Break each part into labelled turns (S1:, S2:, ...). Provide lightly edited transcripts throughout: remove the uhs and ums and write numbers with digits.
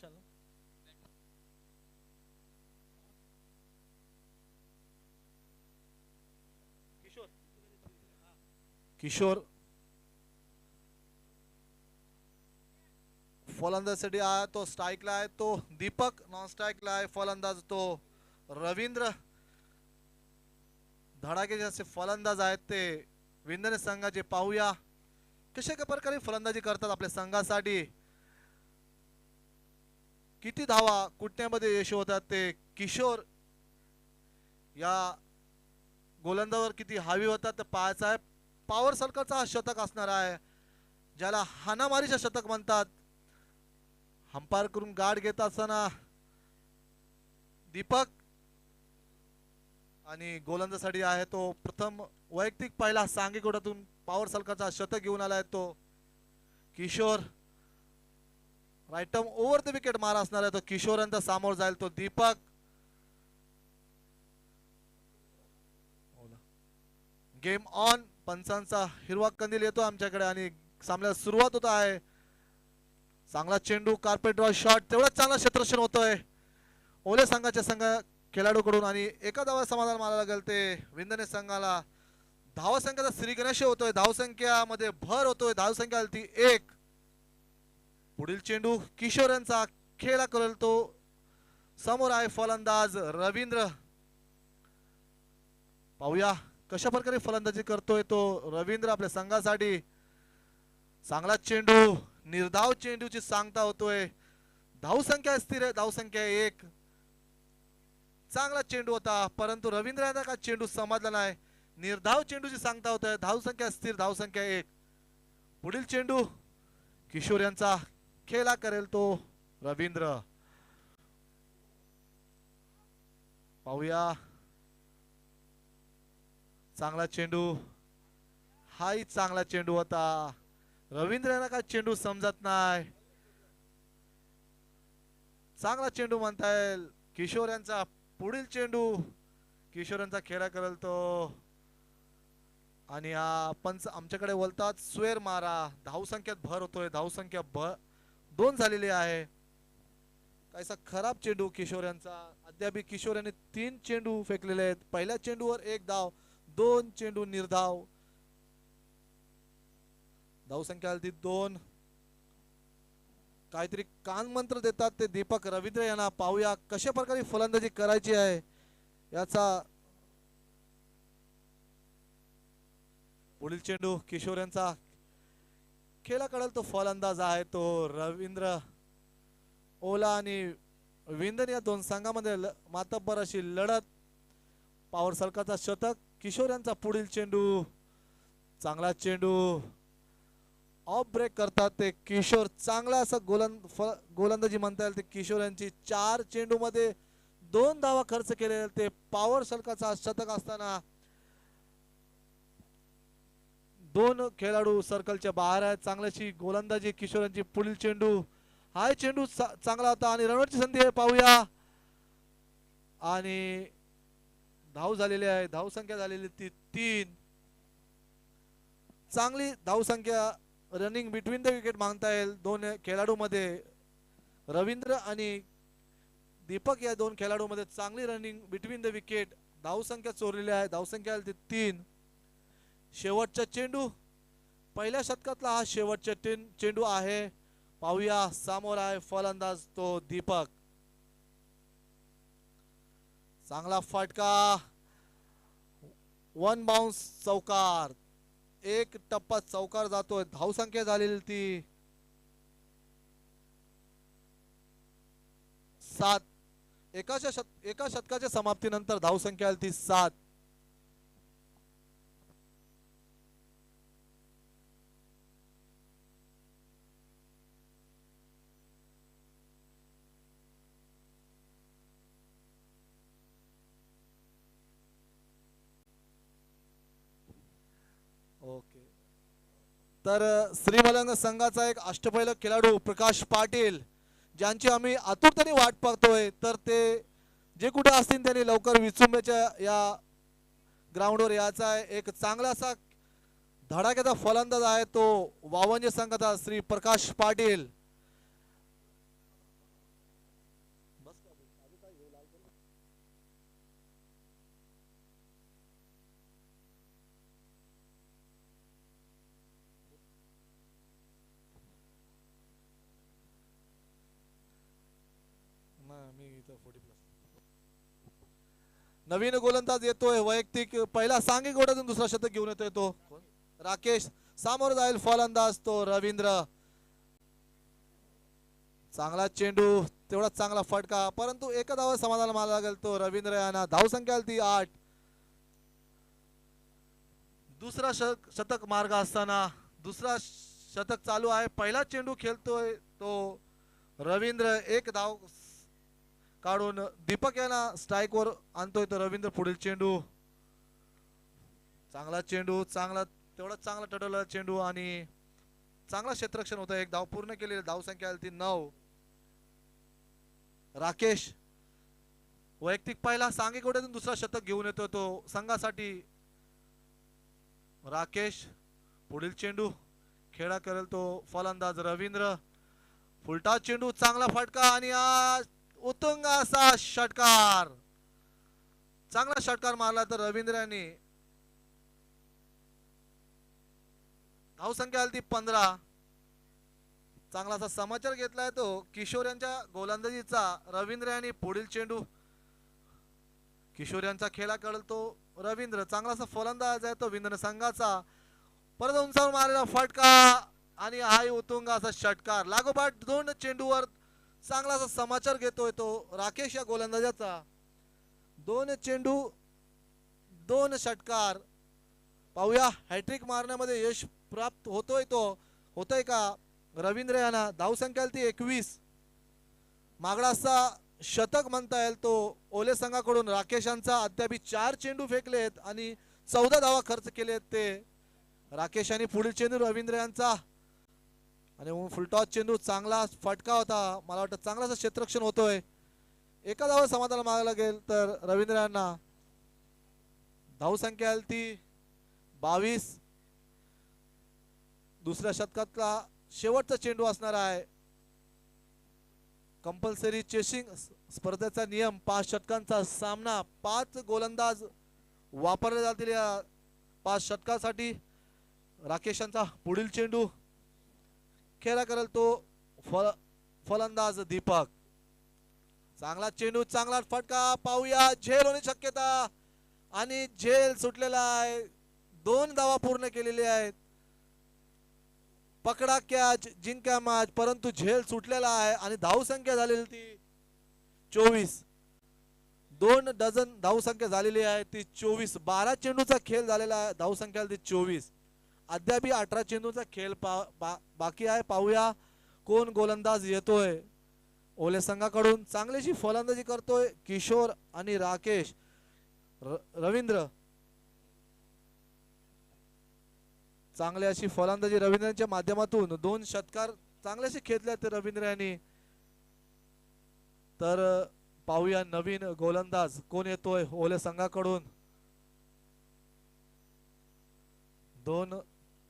S1: विशाल किशोर किशोर फलंदाजसाठी आहे तो स्ट्राईकला आहे तो दीपक नॉन स्ट्राईकला आहे फलंदाज तो रवींद्र धडाकेचे असे फलंदाज आहेत ते विंदने संघाचे पाहूया कशा प्रकारे फलंदाजी करतात आपल्या संघासाठी किती धावा कुटण्यामध्ये यश होतात ते किशोर या गोलंदावर किती हावी होतात ते पाहायचं आहे पॉवर सर्कलचा हा शतक असणार आहे ज्याला हाणामारीचे शतक म्हणतात अंपायर करून गाड घेत असताना दीपक आणि गोलंदासाठी आहे तो प्रथम वैयक्तिक पहिला सांगेकोटातून पॉवर सर्कलचा शतक घेऊन आलाय तो किशोर राईटम ओव्हर द विकेट मारा असणार आहे तो किशोरांचा सामोर जाईल तो दीपक गेम ऑन पंचांचा हिरवा कंदील येतो आमच्याकडे आणि सामन्याला सुरुवात होत आहे चांगला चेंडू कार्पेट ड्रॉ शॉट तेवढाच चांगला क्षेत्ररक्षण होतोय ओले संघाच्या संघ खेळाडूकडून आणि एका धावा समाधान मानायला लागेल ते विंदने संघाला धावसंख्येचा श्रीगणेश होतोय धावसंख्यामध्ये भर होतोय धावसंख्या ती एक पुढील चेंडू किशोर यांचा खेळा करेल तो समोर आहे फलंदाज रवींद्र पाहूया कशा प्रकारे फलंदाजी करतोय तो रवींद्र आपल्या संघासाठी चांगला चेंडू निर्धाव चेंडूची सांगता होतोय धावसंख्या स्थिर आहे धावसंख्या एक चांगला चेंडू होता परंतु रवींद्र यांना का चेंडू समजला नाही निर्धाव चेंडूची सांगता होतोय धावसंख्या स्थिर धावसंख्या एक पुढील चेंडू किशोर यांचा खेळा करेल तो रवींद्र पाहूया चांगला चेंडू हाही चांगला चेंडू होता रवींद्र यांना का चेंडू समजत नाही चांगला चेंडू म्हणता येईल किशोर यांचा पुढील चेंडू किशोर यांचा खेळा करेल तो आणि पंच आमच्याकडे बोलतात स्वेर मारा धावसंख्येत भर होतोय धावसंख्या दोन झालेली आहे काहीसा खराब चेंडू किशोर यांचा अद्याप किशोर यांनी 3 चेंडू फेकलेले आहेत पहिल्या चेंडूवर 1 धाव 2 चेंडू निर्धाव धावसंख्या आली 2 काहीतरी कान मंत्र देतात ते दीपक रवींद्र यांना पाहूया कशा प्रकारे फलंदाजी करायची आहे याचा पुढील चेंडू किशोर यांचा खेळा कळेल तो फलंदाज आहे तो रवींद्र ओला आणि विंदन या दोन संघामध्ये मातब्बर अशी लढत पॉवर सर्कलचा शतक किशोर यांचा पुढील चेंडू चांगला चेंडू ऑफ ब्रेक करतात ते किशोर चांगला असा गोलंदाजी म्हणता येईल ते किशोर यांची 4 चेंडू मध्ये 2 धावा खर्च केलेले ते पॉवर सर्कलचा शतक असताना 2 खेळाडू सर्कलच्या बाहेर आहेत चांगल्याची गोलंदाजी किशोर यांची पुढील चेंडू हाय चेंडू चांगला होता आणि रनआउटची संधी आहे पाहूया आणि धाव झालेली आहे धावसंख्या झालेली ती 3 चांगली धावसंख्या रनिंग बिटवीन द विकेट मागता येईल दोन खेळाडू मध्ये रवींद्र आणि दीपक या दोन खेळाडू मध्ये चांगली रनिंग बिटवीन द विकेट धावसंख्या चोरलेली आहे धावसंख्या ती 3 शेवटचा चेंडू पहिल्या षटकातला हा शेवटचा चेंडू आहे पाहूया समोर आहे फलंदाज तो दीपक चांगला फटका 1 बाउन्स चौकार एक टप्पा चौकार जातोय धावसंख्या झालेली ती 7 एका षटकाच्या समाप्तीनंतर धावसंख्या ती 7 ओके तर श्रीमलंग संघाचा एक अष्टपैलू खेळाडू प्रकाश पाटील ज्यांची आम्ही आतुरतेने वाट पाहतोय तर ते जे कुठे असतील त्यांनी लवकर विचुंब्याच्या या ग्राउंडवर यायचा आहे एक चांगला असा धडाक्याचा फलंदाज आहे तो वावंजे संघाचा श्री प्रकाश पाटील नवीन गोलंदाज येतोय वैयक्तिक पहिला सांघिक गोट्यातून दुसरा शतक घेऊन येतोय तो राकेश. सामोर जाईल फलंदाज तो रवींद्र. चांगला चेंडू तेवढा चांगला फटका परंतु एका धावा समाधान मानला लागेल तो रवींद्र यांना. धावसंख्या ती 8. दुसरा शतक मार्ग असताना दुसरा शतक चालू आहे. पहिला चेंडू खेळतोय तो रवींद्र. एक धाव काढून दीपक यांना स्ट्राइक वर आणतोय तो रवींद्र. पुढील चेंडू चांगला चेंडू चांगला तेवढा चांगला टडवला चेंडू आणि चांगला क्षेत्ररक्षण होतं. एक धाव पूर्ण केलेली. धावसंख्या ती 9. राकेश वैयक्तिक पहिला सांघिक गोट्यातून दुसरा शतक घेऊन येतो तो संघासाठी. राकेश पुढील चेंडू खेळा करेल तो फलंदाज रवींद्र. फुलटा चेंडू चांगला फटका आणि उत्तुंग असा षटकार. चांगला षटकार मारला तर रवींद्र यांनी. धावसंख्या आली ती 15. चांगला असा समाचार घेतलाय तो किशोर यांच्या गोलंदाजीचा. रवींद्र यांनी पुढील चेंडू किशोर यांचा खेळा कळल तो रवींद्र. चांगला असा फलंदाज आहे तो विंधन संघाचा. परत उंचावर मारलेला फटका आणि हाय उत्तुंग असा षटकार. लागोपाठ 2 चेंडूवर चांगला असा समाचार घेतोय तो राकेश या गोलंदाजाचा. 2 चेंडू 2 षटकार. पाहूया हॅट्रिक मारण्यामध्ये यश प्राप्त होतोय का रवींद्र यांना. धावसंख्या ती 21. मागडा असा शतक म्हणता येईल तो ओले संघाकडून. राकेश यांचा अद्याप 4 चेंडू फेकलेत आणि 14 धावा खर्च केलेत ते राकेश यांनी. पुढील चेंडू रवींद्र यांचा आणि फुलटॉस चेंडू चांगला फटका होता. मला वाटतं चांगलाच क्षेत्ररक्षण होतोय. एका धावा समाधान मागायला लागेल तर रवींद्र यांना. धावसंख्या ती 22. दुसऱ्या शतकातला शेवटचा चेंडू असणार आहे. कंपल्सरी चेसिंग स्पर्धेचा नियम 5 षटकांचा सामना. 5 गोलंदाज वापरले जातील या 5 षटकासाठी. राकेशांचा पुढील चेंडू खेळा करेल तो फलंदाज दीपक. चांगला चेंडू चांगला फटका. पाहूया झेल होण्याची शक्यता आणि झेल सुटलेला आहे. 2 धावा पूर्ण केलेले आहेत. पकडा कॅच जिंका मॅच परंतु झेल सुटलेला आहे आणि धावसंख्या झालेली ती 24. 2 डझन धावसंख्या झालेली आहे ती 24. 12 चेंडूचा खेळ झालेला आहे. धावसंख्या ती 24. अद्याप 18 चेंडूचा खेळ बाकी आहे. पाहूया कोण गोलंदाज येतोय ओले संघाकडून. चांगलीशी फलंदाजी करतोय किशोर आणि राकेश. रवींद्र चांगली अशी फलंदाजी रवींद्रांच्या माध्यमातून 2 षटकार चांगल्याशी खेळले ते रवींद्र यांनी. तर पाहूया नवीन गोलंदाज कोण येतोय ओले संघाकडून. 2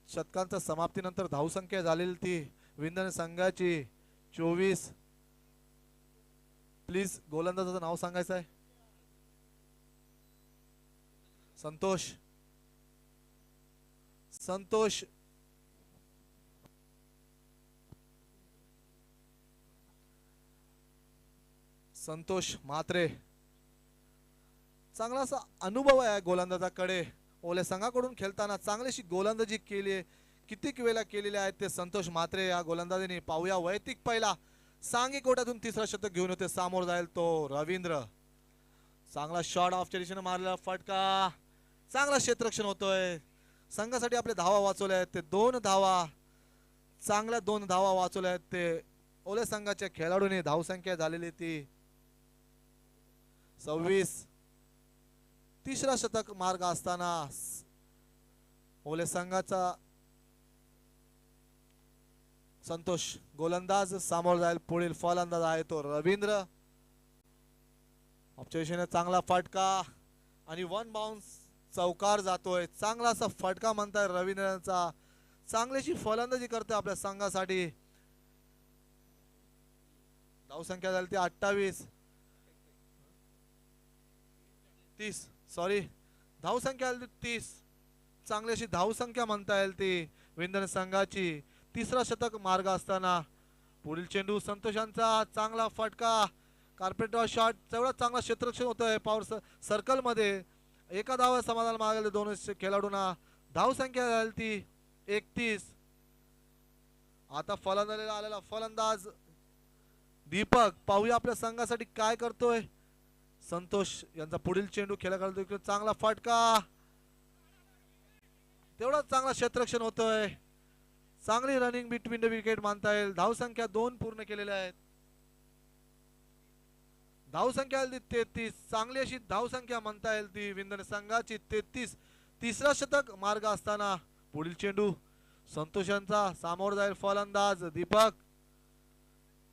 S1: षटकांच्या समाप्तीनंतर धावसंख्या झालेली ती विंधन संघाची 24. प्लीज गोलंदाजाचं नाव सांगायचं आहे. संतोष. संतोष म्हात्रे. चांगला असा अनुभव आहे गोलंदाजाकडे. ओले संघाकडून खेळताना चांगलीशी गोलंदाजी केली कितीक वेळा केलेले आहेत ते संतोष म्हात्रे या गोलंदाजीने. पाहूया वैयक्तिक पहिला सांघिक गोट्यातून 3रा शतक घेऊन होते. सामोर जाईल तो रवींद्र. चांगला शॉट ऑफच्या दिशेने मारलेला फटका. चांगला क्षेत्ररक्षण होतोय. संघासाठी आपले धावा वाचवले आहेत ते 2 धावा. चांगल्या 2 धावा वाचवल्या आहेत ते ओले संघाच्या खेळाडूंनी. धावसंख्या झालेली ती 26. 3रा शतक मार्ग असताना ओले संघाचा संतोष गोलंदाज. सामोर जाईल पुढील फलंदाज आहे तो रवींद्र. ऑफच्या दिशेने चांगला फटका आणि 1 बाउन्स चौकार जातोय. चांगला असा फटका म्हणताय रवींद्रांचा. चांगलीशी फलंदाजी करतोय आपल्या संघासाठी. धावसंख्या झाली ती 28. 30 सॉरी धावसंख्या आली 30. चांगली अशी धावसंख्या म्हणता येईल ती विंधन संघाची. 3रा शतक मार्ग असताना पुढील चेंडू संतोषांचा. चांगला फटका कार्पेट शॉट तेवढा चांगला क्षेत्ररक्षण होतोय पॉवर सर्कल मध्ये. एका धावा समाधान मागेल दोन खेळाडूंना. धाव संख्या झाली ती 31. आता फलंदाजीला आलेला फलंदाज दीपक, पाहूया आपल्या संघासाठी काय करतोय. संतोष यांचा पुढील चेंडू खेळाकडे चांगला फटका. तेवढा चांगला क्षेत्ररक्षण होतोय. चांगली रनिंग बिटवीन द विकेट मानता येईल. धाव संख्या 2 पूर्ण केलेल्या आहेत. धाव संख्या 33. चांगली अशी धाव संख्या म्हणता येईल ती विंधन संघाची 33. तिसरा शतक मार्ग असताना पुढील चेंडू संतोषांचा. सामोर जाईल फलंदाज दीपक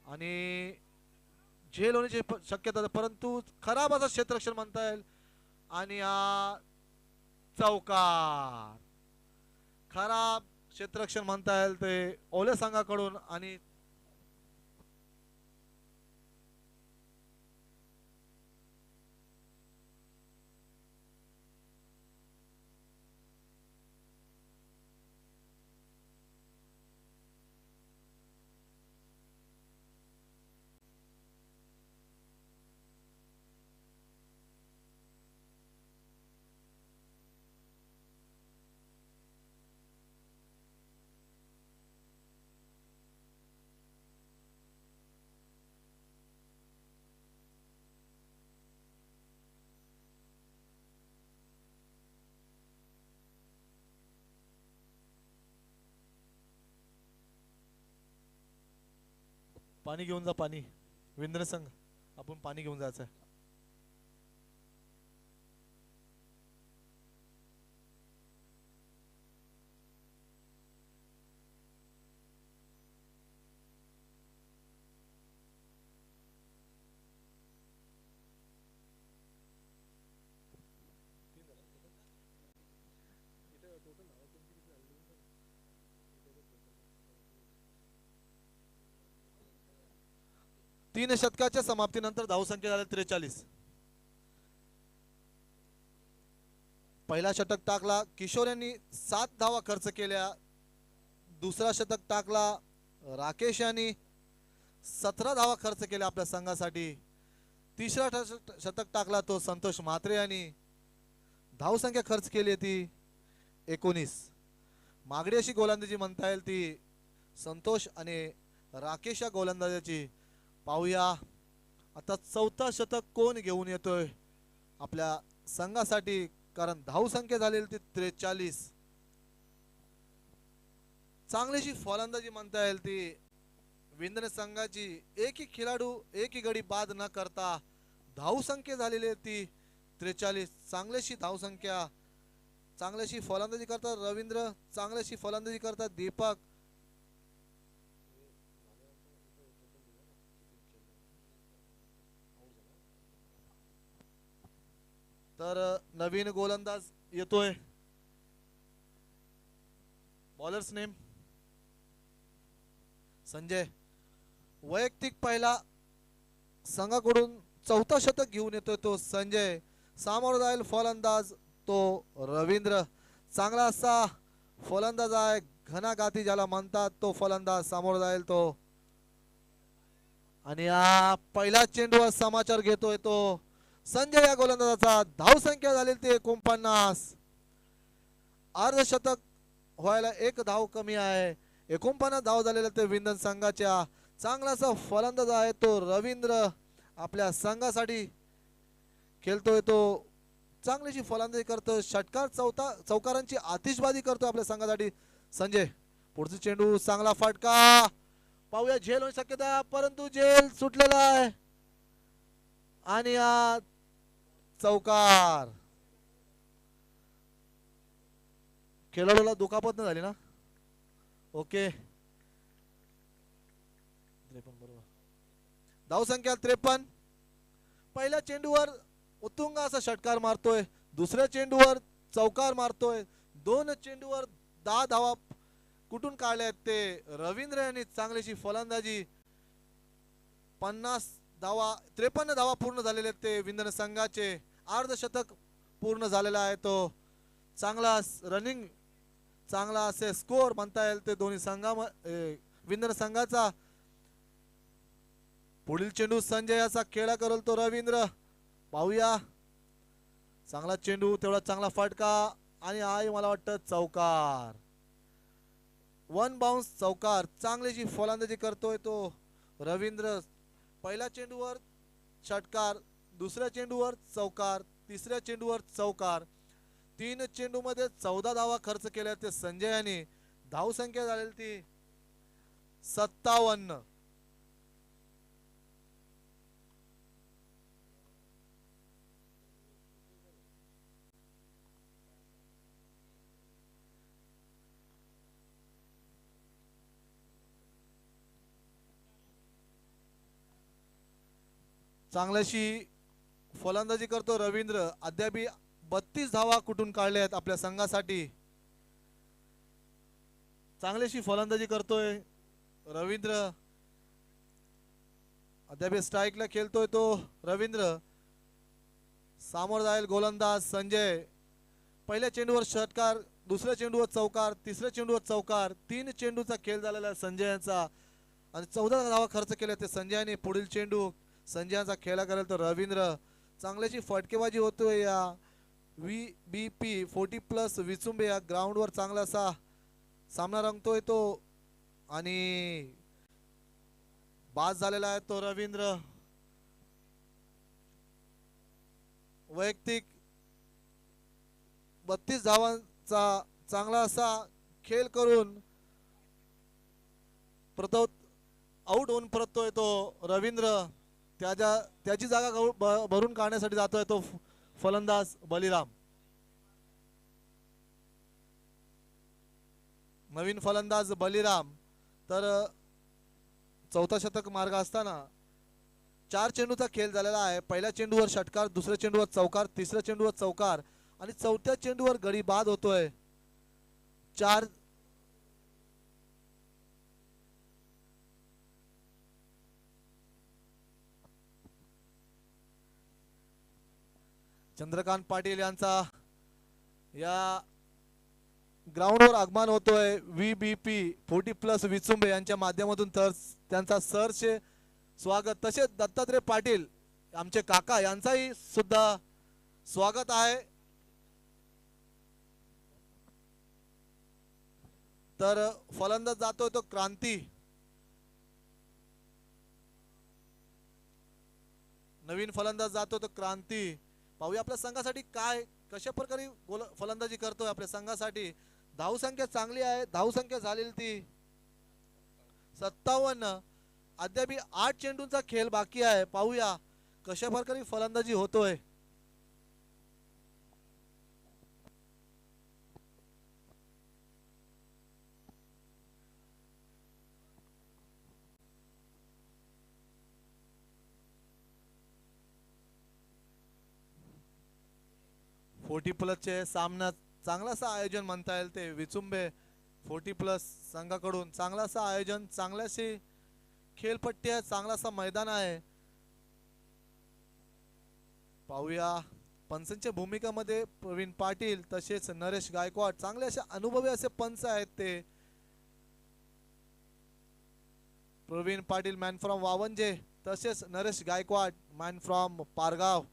S1: आणि झेल होण्याची शक्यता, परंतु खराब असं क्षेत्ररक्षण म्हणता येईल. आणि चौकार. खराब क्षेत्ररक्षण म्हणता येईल ते ओले संघाकडून. आणि पाणी घेऊन जा. पाणी विंद्र संघ, आपण पाणी घेऊन जायचं. तीन षटकाच्या समाप्तीनंतर धावसंख्या झाली 43. पहिला षटक टाकला किशोर यांनी 7 धावा खर्च केल्या. दुसरा षटक टाकला राकेश यांनी 17 धावा खर्च केल्या आपल्या संघासाठी. तिसरा षटक टाकला तो संतोष म्हात्रे यांनी. धावसंख्या खर्च केली ती 19. मागडी अशी गोलंदाजी म्हणता येईल ती संतोष आणि राकेश या गोलंदाजाची. पाहूया आता चौथा शतक कोण घेऊन येतोय आपल्या संघासाठी, कारण धावसंख्या झालेली ती 43. चांगलीशी फलंदाजी म्हणता येईल ती विंधन संघाची. एकही खेळाडू एकही गडी बाद न करता धावसंख्या झालेली ती 43. चांगलीशी धावसंख्या. चांगलीशी फलंदाजी करतात रवींद्र, चांगलीशी फलंदाजी करतात दीपक. तर नवीन गोलंदाज येतोय. Bowlers name Sanjay. वैयक्तिक पहिला संघाकडून चौथा शतक घेऊन येतोय तो संजय. सामोर जाईल फलंदाज तो रवींद्र. चांगला असा फलंदाज आहे, घनाघाती ज्याला म्हणतात तो फलंदाज सामोर जाईल तो. आणि पहिला चेंडूवर समाचार घेतोय तो संजय या गोलंदाजाचा. धावसंख्या झालेली ते 49. अर्धशतक व्हायला 1 धाव कमी आहे. 49 धाव झालेल्या ते विंधन संघाच्या. चांगलासा फलंदाज आहे तो रवींद्र, आपल्या संघासाठी खेळतोय तो. चांगलीशी फलंदाजी करतो. षटकार चौकारांची आतिषबाजी करतो आपल्या संघासाठी संजय. पुढचा चेंडू चांगला फटका. पाहूया झेल होऊ शक्यता, परंतु झेल सुटलेला आहे. आणि चौकार. खेळाडूला दुखापत न झाली ना? ओके. धावसंख्या 53. पहिल्या चेंडूवर उत्तुंग असा षटकार मारतोय. दुसऱ्या चेंडूवर चौकार मारतोय. 2 चेंडूवर 10 धावा कुठून काढल्यात ते रवींद्र यांनी. चांगलीशी फलंदाजी. 53 धावा पूर्ण झालेले ते विंधन संघाचे. अर्धशतक पूर्ण झालेला आहे तो. चांगला रनिंग, चांगला असे स्कोर म्हणता येईल ते दोन्ही संघा विंधन संघाचा. पुढील चेंडू संजय याचा खेळा करल तो रवींद्र. पाहूया. चांगला चेंडू, तेवढा चांगला फटका आणि आई मला वाटतं चौकार. वन बाउन्स चौकार. चांगलीशी फलंदाजी करतोय तो रवींद्र. पहिल्या चेंडूवर षटकार, दुसऱ्या चेंडूवर चौकार, तिसऱ्या चेंडूवर चौकार. 3 चेंडूमध्ये 14 धावा खर्च केल्या ते संजय यांनी. धावसंख्या झालेली ती 57. चांगल्याशी फलंदाजी करतो रवींद्र. अद्याप 32 धावा कुठून काढल्या आहेत आपल्या संघासाठी. चांगलीशी फलंदाजी करतोय रवींद्र. अद्याप स्ट्राइकला खेळतोय तो रवींद्र. सामोर जाईल गोलंदाज संजय. पहिल्या चेंडूवर षटकार, दुसऱ्या चेंडूवर चौकार, तिसऱ्या चेंडूवर चौकार. 3 चेंडूचा खेळ झालेला आहे संजयांचा आणि 14 धावा खर्च केल्या ते संजयाने. पुढील चेंडू संजयांचा खेळा करेल तर रवींद्र. चांगल्याची फटकेबाजी होतोय या VBP 40+ विचुंबे या ग्राउंडवर. चांगला असा सामना रंगतोय तो आणि बाद झालेला आहे तो रवींद्र. वैयक्तिक 32 धावांचा चांगला असा खेळ करून आउट होऊन परततोय तो रवींद्र. त्याची जागा भरून काढण्यासाठी जातोय तो फलंदाज बलिराम. नवीन फलंदाज बलिराम. तर चौथा शतक मार्ग असताना 4 चेंडूचा खेळ झालेला आहे. पहिल्या चेंडूवर षटकार, दुसऱ्या चेंडूवर चौकार, तिसऱ्या चेंडूवर चौकार आणि चौथ्या चेंडूवर गडी बाद होतोय. 4 चंद्रकांत पाटील यांचा या ग्राउंडवर आगमन होतोय VBP 40+ विचुंबे यांच्या माध्यमातून. तर त्यांचा सरचे स्वागत. तसेच दत्तात्रय पाटील आमचे काका यांचाही सुद्धा स्वागत आहे. तर फलंदाज जातोय तो क्रांती. नवीन फलंदाज जातो तो क्रांती. पाहूया आपल्या संघासाठी काय कशा प्रकारे फलंदाजी करतोय आपल्या संघासाठी. धावसंख्या चांगली आहे. धावसंख्या झालेली ती 57. अद्याप 8 चेंडूंचा खेळ बाकी आहे. पाहूया कशा प्रकारे फलंदाजी होतोय. चे सामना चांगलासा आयोजन म्हणता येईल ते विचुंबे 40+ संघाकडून. चांगलासा आयोजन, चांगल्याशी खेळपट्टी आहे, चांगलासा मैदान आहे. पाहूया पंचांच्या भूमिकामध्ये प्रवीण पाटील तसेच नरेश गायकवाड. चांगले असे अनुभवी असे पंच आहेत ते. प्रवीण पाटील मॅन फ्रॉम वावंजे तसेच नरेश गायकवाड मॅन फ्रॉम पारगाव.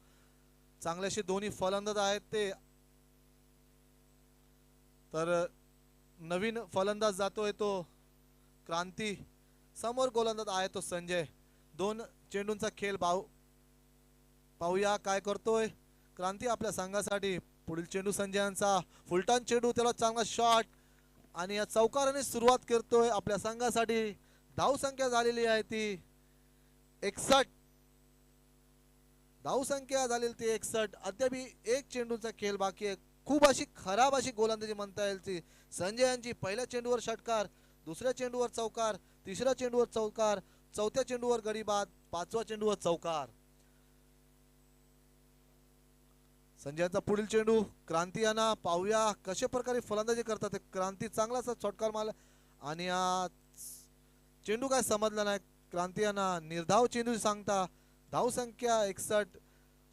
S1: चांगल्याशी दोन्ही फलंदाज आहेत ते. तर नवीन फलंदाज जातोय तो क्रांती. समोर गोलंदाज आहे तो संजय. 2 चेंडूंचा खेळ पाहूया काय करतोय क्रांती आपल्या संघासाठी. पुढील चेंडू संजयांचा फुलटॉन चेंडू, त्याला चांगला शॉट आणि या चौकाराने सुरुवात करतोय आपल्या संघासाठी. धावसंख्या झालेली आहे ती 61. धावसंख्या झालेली ती 61. अद्याप 1 चेंडूचा खेळ बाकी आहे. खूप अशी खराब अशी गोलंदाजी म्हणता येईल ती संजय यांची. पहिल्या चेंडूवर षटकार, दुसऱ्या चेंडूवर चौकार, तिसऱ्या चेंडूवर चौकार, चौथ्या चेंडूवर गडी बाद, 5व्या चेंडूवर चौकार. संजयांचा पुढील चेंडू क्रांती यांना. पाहूया कशा प्रकारे फलंदाजी करतात क्रांती. चांगलासा षटकार मारला आणि चेंडू काय समजला नाही क्रांती यांना. निर्धाव चेंडू सांगता. धावसंख्या 61.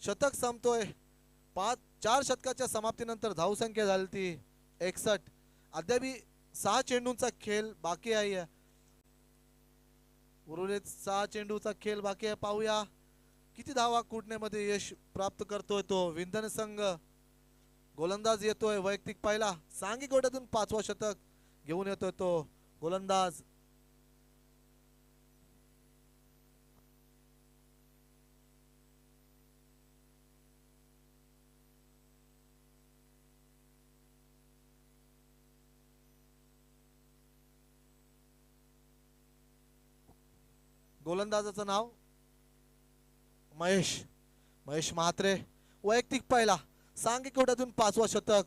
S1: शतक संपतोय. 4 षटकाच्या समाप्तीनंतर धावसंख्या झाली ती 61. अद्याप 6 चेंडूंचा खेळ बाकी आहे. उर्वरित 6 चेंडूचा खेळ बाकी आहे. पाहूया किती धावा कुटण्यामध्ये यश प्राप्त करतोय तो विंधन संघ. गोलंदाज येतोय वैयक्तिक पहिला, सांघिक गोट्यातून 5वा शतक घेऊन येतोय तो गोलंदाज. गोलंदाजाचं नाव महेश महेश म्हात्रे. वैयक्तिक पहिला, सांघिक गोट्यातून 5वा शतक.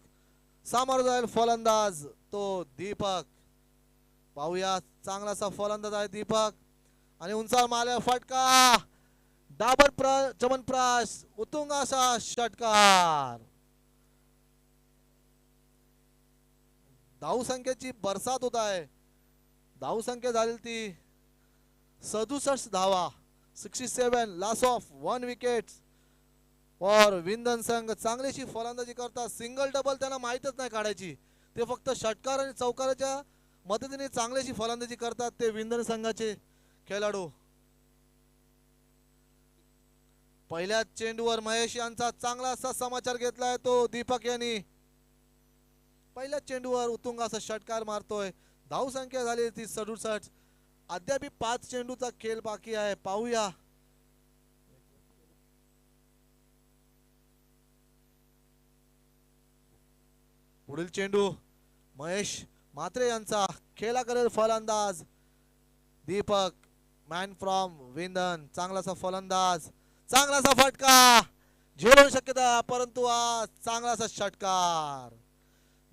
S1: सामोर जाईल फलंदाज तो दीपक. पाहूया चांगलासा फलंदाज आहे दीपक आणि उंचावर मारल्या फटका. डाबर चमनप्राश उत्तुंग असा षटकार. धाव संख्येची बरसात होत आहे. धाव संख्या झाली ती 67 धावा. 67 लॉस ऑफ 1 विकेट फॉर विंधन संघ. चांगलीशी फलंदाजी करतात. सिंगल डबल त्यांना माहीतच नाही काढायची. ते फक्त षटकार आणि चौकाराच्या मदतीने चांगलीशी फलंदाजी करतात ते विंधन संघाचे खेळाडू. पहिल्या चेंडूवर महेश यांचा चांगला असा समाचार घेतलाय तो दीपक यांनी. पहिल्या चेंडूवर उत्तुंग असा षटकार मारतोय. धाव संख्या झाली ती 67. अद्याप 5 चेंडूचा खेळ बाकी आहे. पाहूया पुढील चेंडू महेश म्हात्रे यांचा. खेळा करेल फलंदाज दीपक मॅन फ्रॉम विंधन. चांगलासा फलंदाज, चांगलासा फटका. झेलू शक्यता परंतु हा चांगलासा षटकार.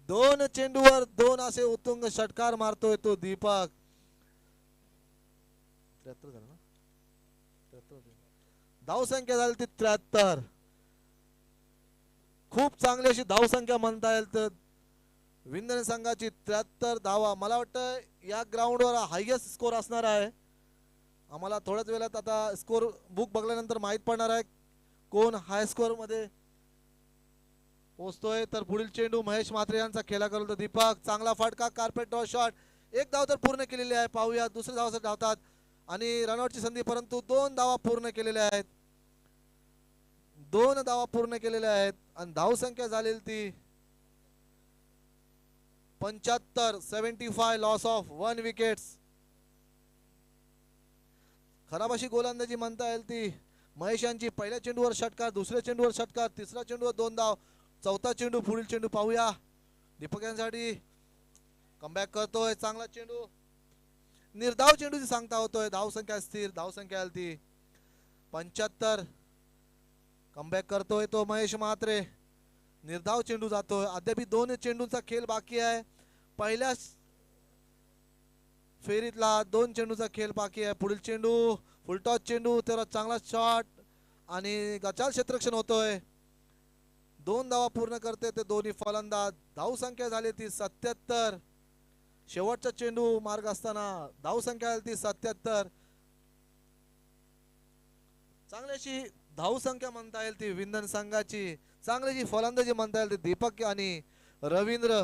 S1: 2 चेंडूवर 2 असे उत्तुंग षटकार मारतोय तो दीपक. 73 झालं ना. धाव संख्या झाली ती 73. खूप चांगली अशी धाव संख्या म्हणता येईल तर विंधन संघाची 73 धावा. मला वाटतं या ग्राउंडवर हायएस्ट स्कोर असणार आहे. आम्हाला थोड्याच वेळात आता स्कोर बुक बघल्यानंतर माहीत पडणार आहे कोण हाय स्कोर मध्ये पोहोचतोय. तर पुढील चेंडू महेश म्हात्रे यांचा खेळा करतो दीपक. चांगला फटका, कार्पेट ड्रॉ शॉट. 1 धाव तर पूर्ण केलेली आहे. पाहूया दुसऱ्या धावासाठी धावतात आणि रनआउटची संधी परंतु 2 धावा पूर्ण केलेल्या आहेत. 2 धावा पूर्ण केलेल्या आहेत आणि धाव संख्या झालेली ती 75. 75 लॉस ऑफ 1 विकेट्स. खराब अशी गोलंदाजी म्हणता येईल ती महेश यांची. पहिल्या चेंडूवर षटकार, दुसऱ्या चेंडूवर षटकार, तिसऱ्या चेंडूवर 2 धाव, चौथा चेंडू पुढील चेंडू पाहूया. दीपक यांसाठी कमबॅक करतोय. चांगला चेंडू, निर्धाव चेंडूची सांगता होतोय. धाव संख्या स्थिर, धाव संख्या आली ती 75. कमबॅक करतोय तो महेश म्हात्रे. निर्धाव चेंडू जातोय. अद्याप 2 चेंडूंचा खेळ बाकी आहे. पहिल्या फेरीतला 2 चेंडूचा खेळ बाकी आहे. पुढील चेंडू फुलटॉस चेंडू, त्याला चांगला शॉट आणि गचाल क्षेत्ररक्षण होतोय. 2 धावा पूर्ण करते ते दोन्ही फलंदाज. धाव संख्या झाली ती 77. शेवटचा चेंडू मार्ग असताना धाव संख्या झाली ती 77. चांगल्याशी धाव संख्या म्हणता येईल ती विंधन संघाची. चांगल्याची फलंदाजी म्हणता येईल ती दीपक आणि रवींद्र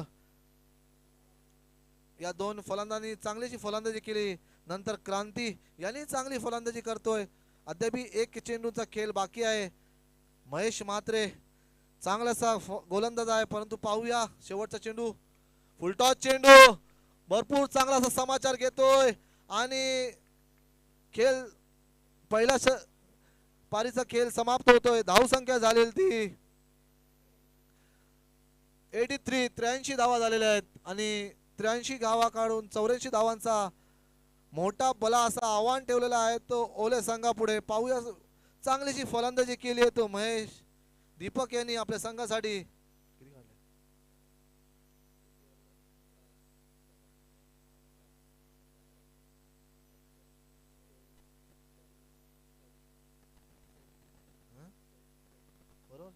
S1: या 2 फलंदाजांनी चांगलीची फलंदाजी केली. नंतर क्रांती यांनी चांगली फलंदाजी करतोय. अद्याप 1 चेंडूचा खेळ बाकी आहे. महेश म्हात्रे चांगलासा गोलंदाज आहे परंतु पाहूया शेवटचा चेंडू फुलटॉस चेंडू. भरपूर चांगलासा समाचार घेतोय आणि खेळ पहिला पारीचा खेळ समाप्त होतोय. धाव संख्या झालेली ती 83. 83 धावा झालेल्या आहेत आणि 83 धावा काढून 84 धावांचा मोठा बला असा आव्हान ठेवलेला आहे तो ओले संघापुढे. पाहूया चांगलीशी फलंदाजी केली आहे तो महेश दीपक यांनी आपल्या संघासाठी. बरोबर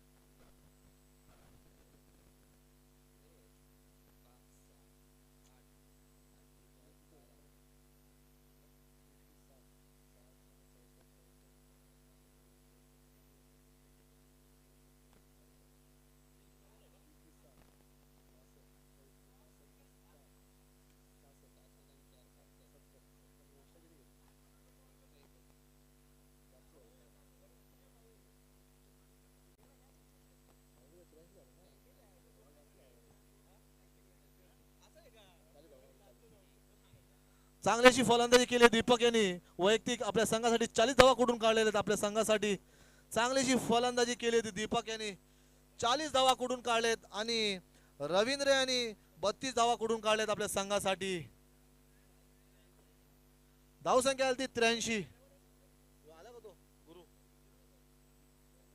S1: चांगल्याशी फलंदाजी केली दीपक यांनी वैयक्तिक आपल्या संघासाठी 40 धावा कुठून काढलेले आहेत आपल्या संघासाठी चांगलीशी फलंदाजी केली होती दीपक यांनी 40 धावा कुठून काढलेत आणि रवींद्र यांनी 32 धावा कुठून काढलेत आपल्या संघासाठी धावसंख्या आली ती 83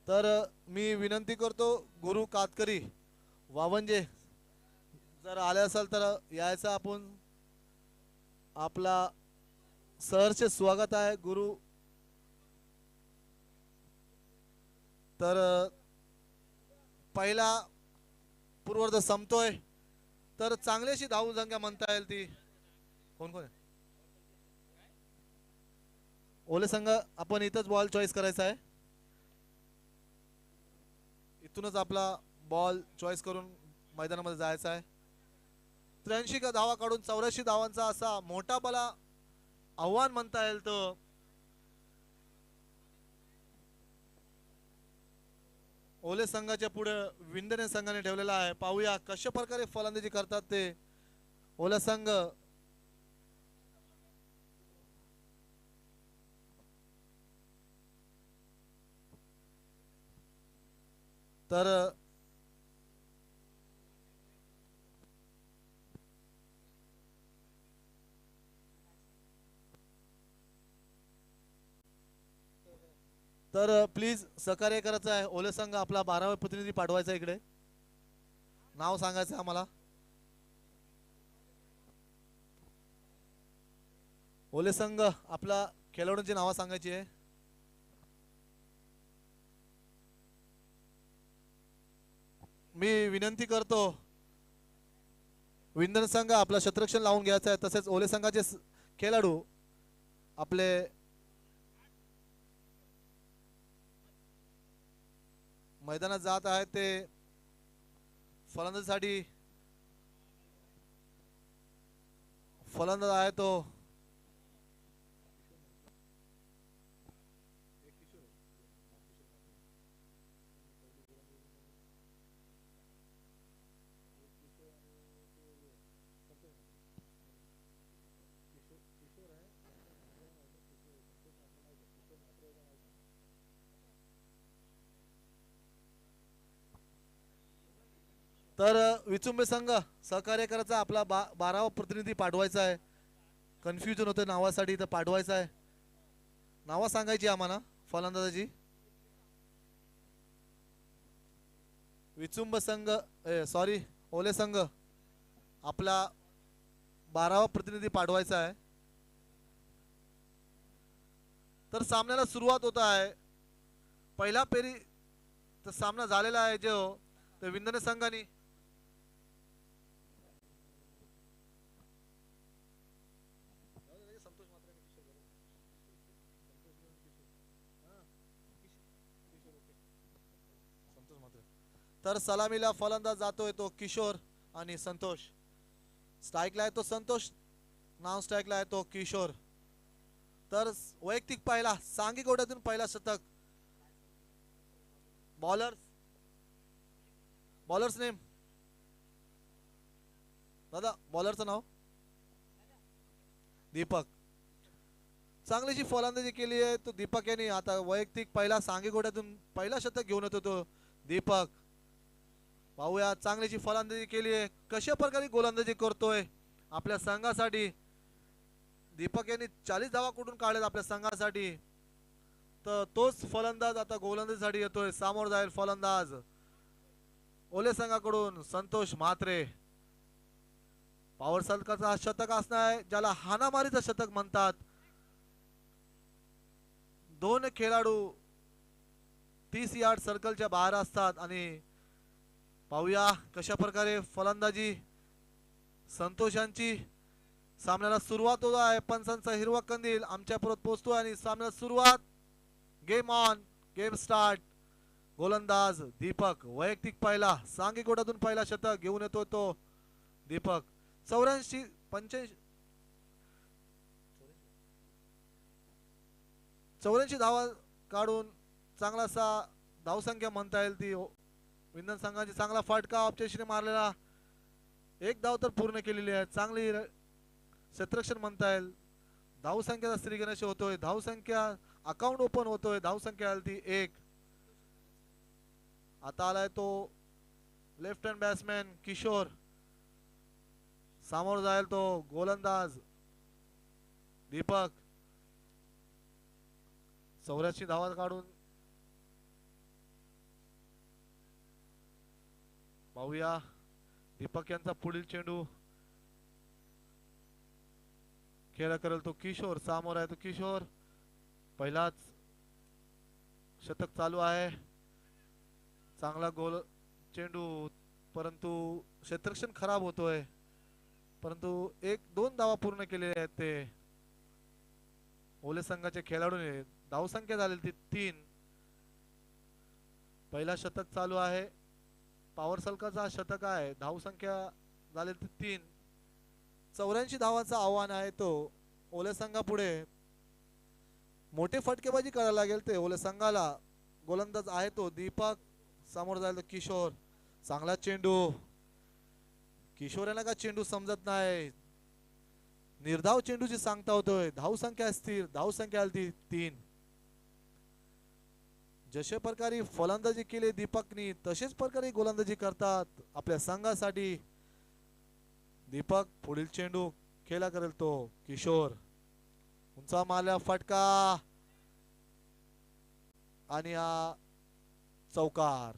S1: तर मी विनंती करतो गुरु कातकरी वावंजे जर आले असाल तर यायचं आपण आपला सहर्ष स्वागत आहे गुरु तर पहिला पूर्वार्ध संपतोय तर चांगलीशी धाव संख्या म्हणता येईल ती कोण कोण ओले संघ आपण इथंच बॉल चॉईस करायचा आहे इथूनच आपला बॉल चॉईस करून मैदानामध्ये जायचा आहे 83 धावा काढून 84 धावांचा असा मोठा बला आव्हान म्हणता येईल तो ओले संघाच्या पुढे विंदने संघाने ठेवलेला आहे पाहूया कशा प्रकारे फलंदाजी करतात ते ओले संघ तर प्लीज सहकार्य करायचं आहे ओले संघ आपला 12वा प्रतिनिधी पाठवायचा इकडे नाव सांगायचं आम्हाला ओले संघ आपला खेळाडूंची नाव सांगायची आहे मी विनंती करतो विंदन संघ आपला शतरक्षण लावून घ्यायचा आहे तसेच ओले संघाचे खेळाडू आपले मैदानात जात आहेत ते फलंदाजीसाठी फलंदाज आहे तो तर विचुंबे संघ सहकार्य करायचा आपला 12वा प्रतिनिधी पाठवायचा आहे कन्फ्युजन होते नावासाठी तर पाठवायचा आहे नावा सांगायची आम्हाला फलंदाजाची विचुंब संघ सॉरी ओले संघ आपला 12वा प्रतिनिधी पाठवायचा आहे तर सामन्याला सुरुवात होत आहे पहिला पेरी तर सामना झालेला आहे जो तर विंदने संघाने तर सलामीला फलंदाज जातोय तो किशोर आणि संतोष स्ट्राइकला आहे तो संतोष नॉन स्ट्राइकला आहे तो किशोर तर वैयक्तिक पहिला सांघिक गोट्यातून पहिला शतक बॉलर्स नेम दादा बॉलरचं नाव दीपक चांगलीशी फलंदाजी केली आहे तो दीपक यांनी आता वैयक्तिक पहिला सांघिक गोट्यातून पहिला शतक घेऊन येतो तो दीपक पाहूया चांगलीची फलंदाजी केली आहे कशा प्रकारे गोलंदाजी करतोय आपल्या संघासाठी दीपक यांनी 40 धावा कुठून काढलेत आपल्या संघासाठी तर तोच फलंदाज आता गोलंदाजीसाठी येतोय समोर जाईल फलंदाज ओले संघाकडून संतोष म्हात्रे पॉवर सर्कलचा शतक असणार आहे ज्याला हाणामारीचं शतक म्हणतात दोन खेळाडू 30 यार्ड सर्कलच्या बाहेर असतात आणि पाहूया कशा प्रकारे फलंदाजी संतोषांची सामन्याला सुरुवात होत आहे पंचांचा हिरवा कंदील आमच्या परत पोहोचतो आणि सामन्याला सुरुवात गेम ऑन गेम स्टार्ट गोलंदाज दीपक वैयक्तिक पहिला सांघिक गोट्यातून पहिला शतक घेऊन येतो तो दीपक 84 धावा काढून चांगलासा धावसंख्या म्हणता येईल ती विंदन संघाची चांगला फटका ऑब्जेक्शन मारलेला एक धाव तर पूर्ण केलेली आहे चांगली क्षेत्ररक्षण म्हणता येईल. धावसंख्येचा श्रीगणेश होतोय. धावसंख्या अकाउंट ओपन होतोय. धावसंख्या आली ती 1. आता आलाय तो लेफ्ट हँड बॅट्समॅन किशोर. समोर जाईल तो गोलंदाज दीपक. 84 धावा काढून पाहूया दीपक यांचा पुढील चेंडू. खेळ करेल तो किशोर. समोर आहे तो किशोर. पहिलाच शतक चालू आहे. चांगला गोल चेंडू, परंतु क्षेत्ररक्षण खराब होतोय. परंतु 1-2 धावा पूर्ण केलेल्या आहेत ते ओले संघाचे खेळाडूने. धावसंख्या झालेली ती 3. पहिला शतक चालू आहे. पॉवर सलकाचा शतक आहे. धावसंख्या झालेली ती 3. 84 धावांचं आव्हान आहे तो ओले संघापुढे. मोठे फटकेबाजी करायला लागेल ते ओले संघाला. गोलंदाज आहे तो दीपक. समोर जाईल तो किशोर. चांगला चेंडू. किशोर यांना का चेंडू समजत नाही. निर्धाव चेंडूची सांगता होतोय. धावसंख्या स्थिर. धावसंख्या आली 3. जशा प्रकारे फलंदाजी केली दीपकनी तसेच प्रकारे गोलंदाजी करतात आपल्या संघासाठी. दीपक पुढील चेंडू खेळा करेल तो किशोर. उंचा मारल्या फटका आणि हा चौकार.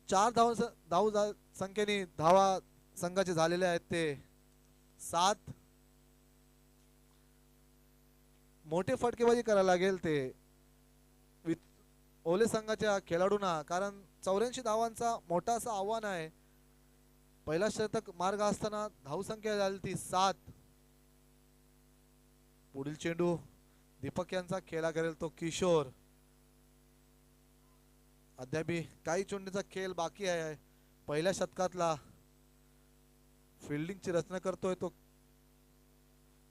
S1: 4 धाव संख्येने धावा संघाचे झालेले आहेत ते 7. मोठे फटकेबाजी करायला लागेल ते ओले संघाच्या खेळाडूंना, कारण 84 धावांचा मोठा असं आव्हान आहे. पहिला शतक मार्ग असताना धावसंख्या झाली ती 7. पुढील चेंडू दीपक यांचा खेळा करेल तो किशोर. अद्यापही काही चेंडूचा खेळ बाकी आहे. पहिल्या शतकातला फिल्डिंगची रचना करतोय तो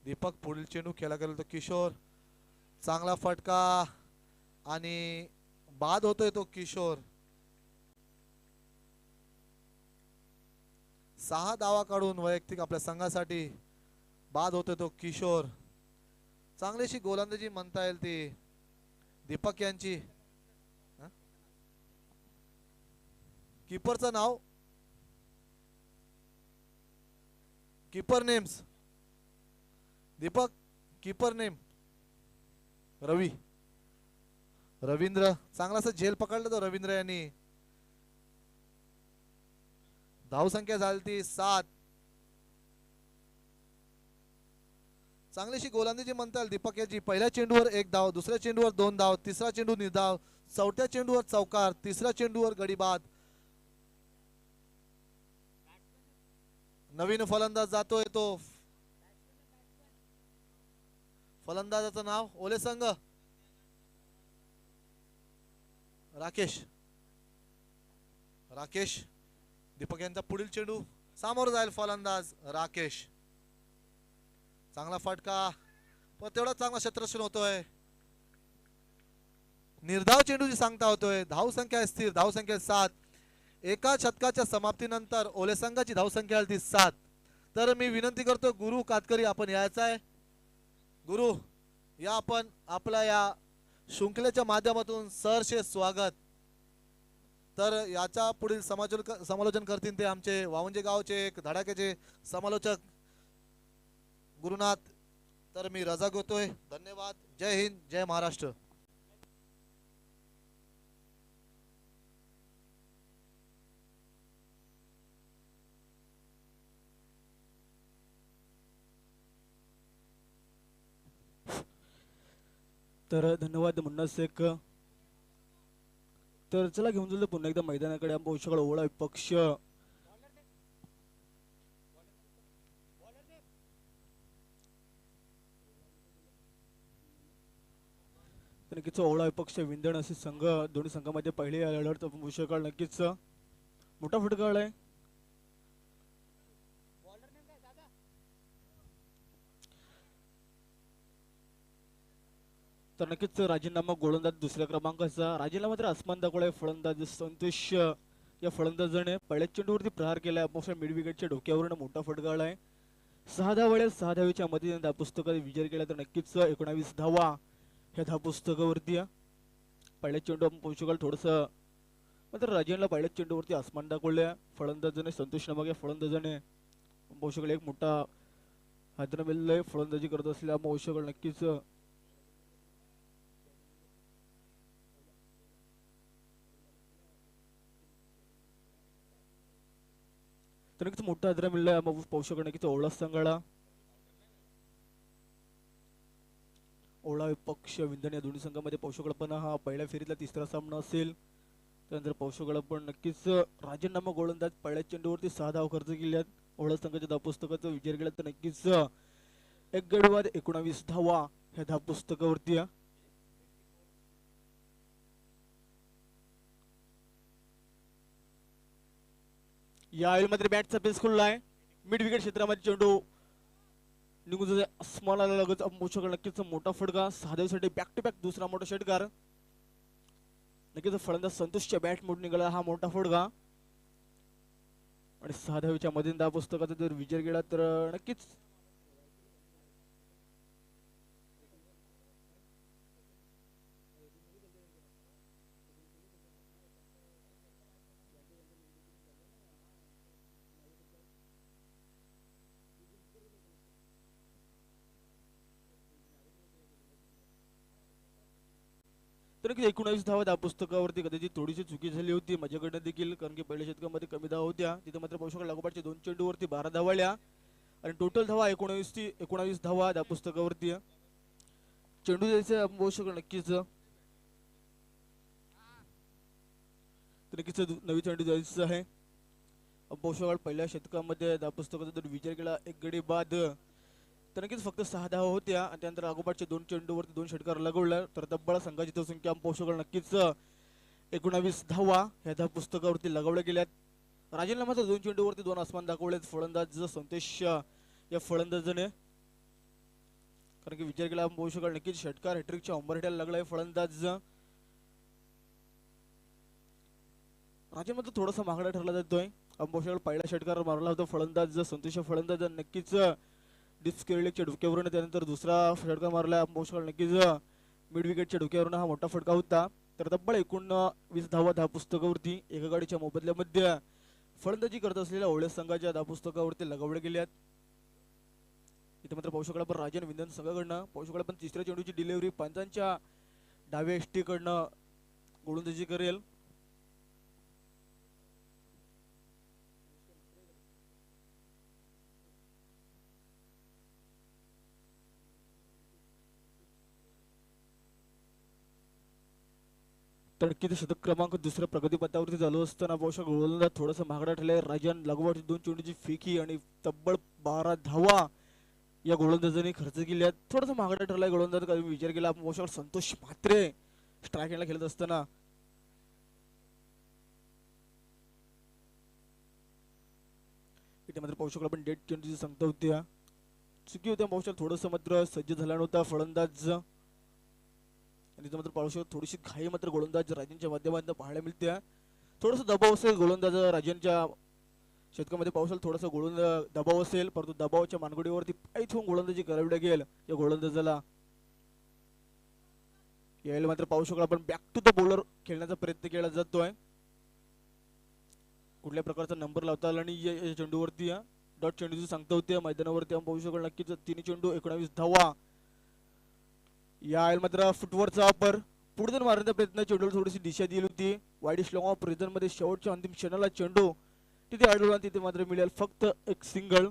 S1: दीपक. पुढील चेंडू खेळा करेल तो किशोर. चांगला फटका आणि बाद होतोय तो किशोर. 6 धावा काढून वैयक्तिक आपल्या संघासाठी बाद होतोय तो किशोर. चांगलीशी गोलंदाजी म्हणता येईल ती दीपक यांची. कीपरचं नाव, keeper names Deepak. Keeper name Ravi. Ravindra. चांगलासा झेल पकडला तो रवींद्र यांनी. धावसंख्या झाली ती 7. चांगलीशी गोलंदाजी म्हणता येईल दीपक याची. पहिल्या चेंडूवर 1 धाव, दुसऱ्या चेंडूवर 2 धाव, तिसरा चेंडू निर्धाव, चौथ्या चेंडूवर चौकार, तिसऱ्या चेंडूवर गडी बाद. नवीन फलंदाज जातोय तो. फलंदाजाचं नाव ओले संघ राकेश. राकेश. दीपक यांचा पुढील चेंडू. समोर जाईल फलंदाज राकेश. चांगला फटका, पण तेवढा चांगला क्षेत्ररक्षण होतोय. निर्धाव चेंडूची सांगता होतोय. धावसंख्या स्थिर. धावसंख्या 7. एका शतकाच्या समाप्तीनंतर ओले संघाची धावसंख्या आली 7. तर मी विनंती करतो गुरु कातकरी आपण यायचं आहे. गुरु या आपण आपल्या या शृंखलेच्या माध्यमातून सहर्ष स्वागत. तर याच्या पुढील समालोचन करतील ते आमचे वावंजे गावचे एक धडाक्याचे समालोचक गुरुनाथ. तर मी रजा घेतोय. धन्यवाद. जय हिंद, जय महाराष्ट्र.
S2: तर धन्यवाद मुन्ना शेख. तर चला घेऊन जातो पुन्हा एकदा मैदानाकडे. आमच्या ओळा विपक्ष नक्कीच ओळा विपक्ष विंधण असे संघ. दोन्ही संघामध्ये पहिली लढत भूषकाळ नक्कीच मोठा फटकाळ आहे. तर नक्कीच राजीनामा गोलंदाज दुसऱ्या क्रमांकाचा. राजीनामा तर आसमान दाखवलाय फलंदाज संतोष या फलंदाजाने पहिल्या चेंडूवरती प्रहार केलाय. मिड विकेटच्या डोक्यावरून मोठा फटकाळ आहे. 6 धावाळे 6 धावेच्या मदतीने धावपुस्तकात विजय केला तर नक्कीच 19 धावा ह्या धावपुस्तकावरती पहिल्या चेंडू आपण पाहू शकाल थोडस मात्र राजेंना पहिल्याच चेंडूवरती आसमान दाखवल्या फलंदाजाने संतोष नामक या फलंदाजाने पाहू शकाल एक मोठा हादरा मिळालाय फलंदाजी करत असलेल्या पाहू शकाल नक्कीच तर नक्कीच मोठा हादरा मिळालाय पाहू शकाल नक्कीच ओवळा संघाला ओवळा विपक्ष विंधन या दोन्ही संघामध्ये पाहू शकाल पण हा पहिल्या फेरीतला तिसरा सामना असेल त्यानंतर पाहू शकाल पण नक्कीच राजीनामा गोलंदाज पहिल्या चेंडूवरती 6 धाव खर्च केल्यात ओवळा संघाच्या धावपुस्तकाचा विचार केला तर नक्कीच एक गडी बाद 19 धावा ह्या धावपुस्तकावरती या मध्ये बॅटचा पेस खुल्ला आहे मिड विकेट क्षेत्रामध्ये चेंडू निघून आसमानाला लगत पाहू शकाल नक्कीच मोठा फटका 6 धावेसाठी बॅक टू बॅक दुसरा मोठा षटकार नक्कीच फलंदाज संतोषच्या बॅट मोड निघाला हा मोठा फटका आणि 6 धावेच्या मधील धावपुस्तकाचा जर विचार केला तर नक्कीच तर 19 धावा धावपुस्तकावरती कदाचित थोडीशी चुकी झाली होती माझ्याकडनं देखील कारण की पहिल्या षटकामध्ये कमी धावा होत्या तिथे मात्र पाहू शकाल लागोपाठच्या 2 चेंडूवरती 12 धावा आल्या आणि टोटल धावा 19 धावा धावपुस्तकावरती चेंडू द्यायचं आपण पाहू शकाल नक्कीच नक्कीच नवी चेंडू द्यायचं आहे आपण पाहू शकाल पहिल्या षटकामध्ये धावपुस्तकाचा जर विचार केला एक गडी बाद तर नक्कीच फक्त 6 धावा होत्या आणि त्यानंतर लागोपाठच्या 2 चेंडूवरती 2 षटकार लगवल्या तर तब्बल संघाची धावसंख्या पाहू शकाल नक्कीच 19 धावा ह्या धावपुस्तकावरती लगवल्या गेल्यात राजेंना मात्र 2 चेंडूवरती 2 आसमान दाखवलेत फलंदाज संतोष या फलंदाजाने कारण की विचार केला आपण पाहू शकाल नक्कीच षटकार हॅट्रिकच्या उंबरठ्याला लागलाय फलंदाज राजें मात्र थोडासा महागडा ठरला जातोय आपण पाहू शकाल पहिला षटकार मारला होता फलंदाज संतोष फलंदाज नक्कीच डिस्केरलेकच्या डोक्यावरून त्यानंतर दुसरा षटकार मारला पाहू शकाल नक्कीच मिड विकेटच्या डोक्यावरून हा मोठा फटका होता तर तब्बल 19 धावा धावपुस्तकावरती एका गाडीच्या मोबदल्यामध्ये फलंदाजी करत असलेल्या ओवळे संघाच्या धावपुस्तकावरती लगवल्या गेल्यात इथे मात्र पाहू शकाल पण राजन विंधन संघाकडनं पाहू शकाल पण तिसऱ्या चेंडूची डिलिव्हरी पंचांच्या डाव्या एष्टीकडनं गोलंदाजी करेल तडकीचं शतक क्रमांक दुसऱ्या प्रगतीपथावरती चालू असताना पाहू शकाल गोलंदाज थोडासा महागडा ठरलाय राजन लागोपाठ 2 चेंडूची फेकी आणि तब्बल 12 धावा या गोलंदाजाने खर्च केल्यात थोडासा महागडा ठरलाय गोलंदाज काही विचार केला आपण पाहू शकाल संतोष म्हात्रे स्ट्राईक हँडला खेळत असताना इथे मात्र पाहू शकाल आपण डेट चेंडूची संख्या होती चुकी होत्या पाहू शकाल थोडंसं मात्र सज्ज झाला नव्हता फलंदाज आणि मात्र पाहू शकतो थोडीशी घाई मात्र गोलंदाज राजेंच्या माध्यमातून पाहायला मिळते थोडासा दबाव असेल गोलंदाज राजेंच्या षटकामध्ये पाहू शकाल थोडासा गोलंदाज दबाव असेल परंतु दबावाच्या मानगडीवरती पाय ठेवून गोलंदाजी करावी लागेल या गोलंदाजाला यायला मात्र पाहू शकाल आपण बॅक टू द बॉलर खेळण्याचा प्रयत्न केला जातोय कुठल्या प्रकारचा नंबर लावता आला आणि या चेंडूवरती डॉट चेंडूची सांगता होती मैदानावरती आपण पाहू शकाल नक्कीच 3 चेंडू 19 धावा या मात्र फुटवरचा वापर पुढे मारण्याचा प्रयत्न चेंडूला थोडीशी दिशा दिली होती वाईड स्लॉंग ऑफ रिझन मध्ये शेवटच्या अंतिम क्षणाला चेंडू तिथे आढळून तिथे मात्र मिळेल फक्त एक सिंगल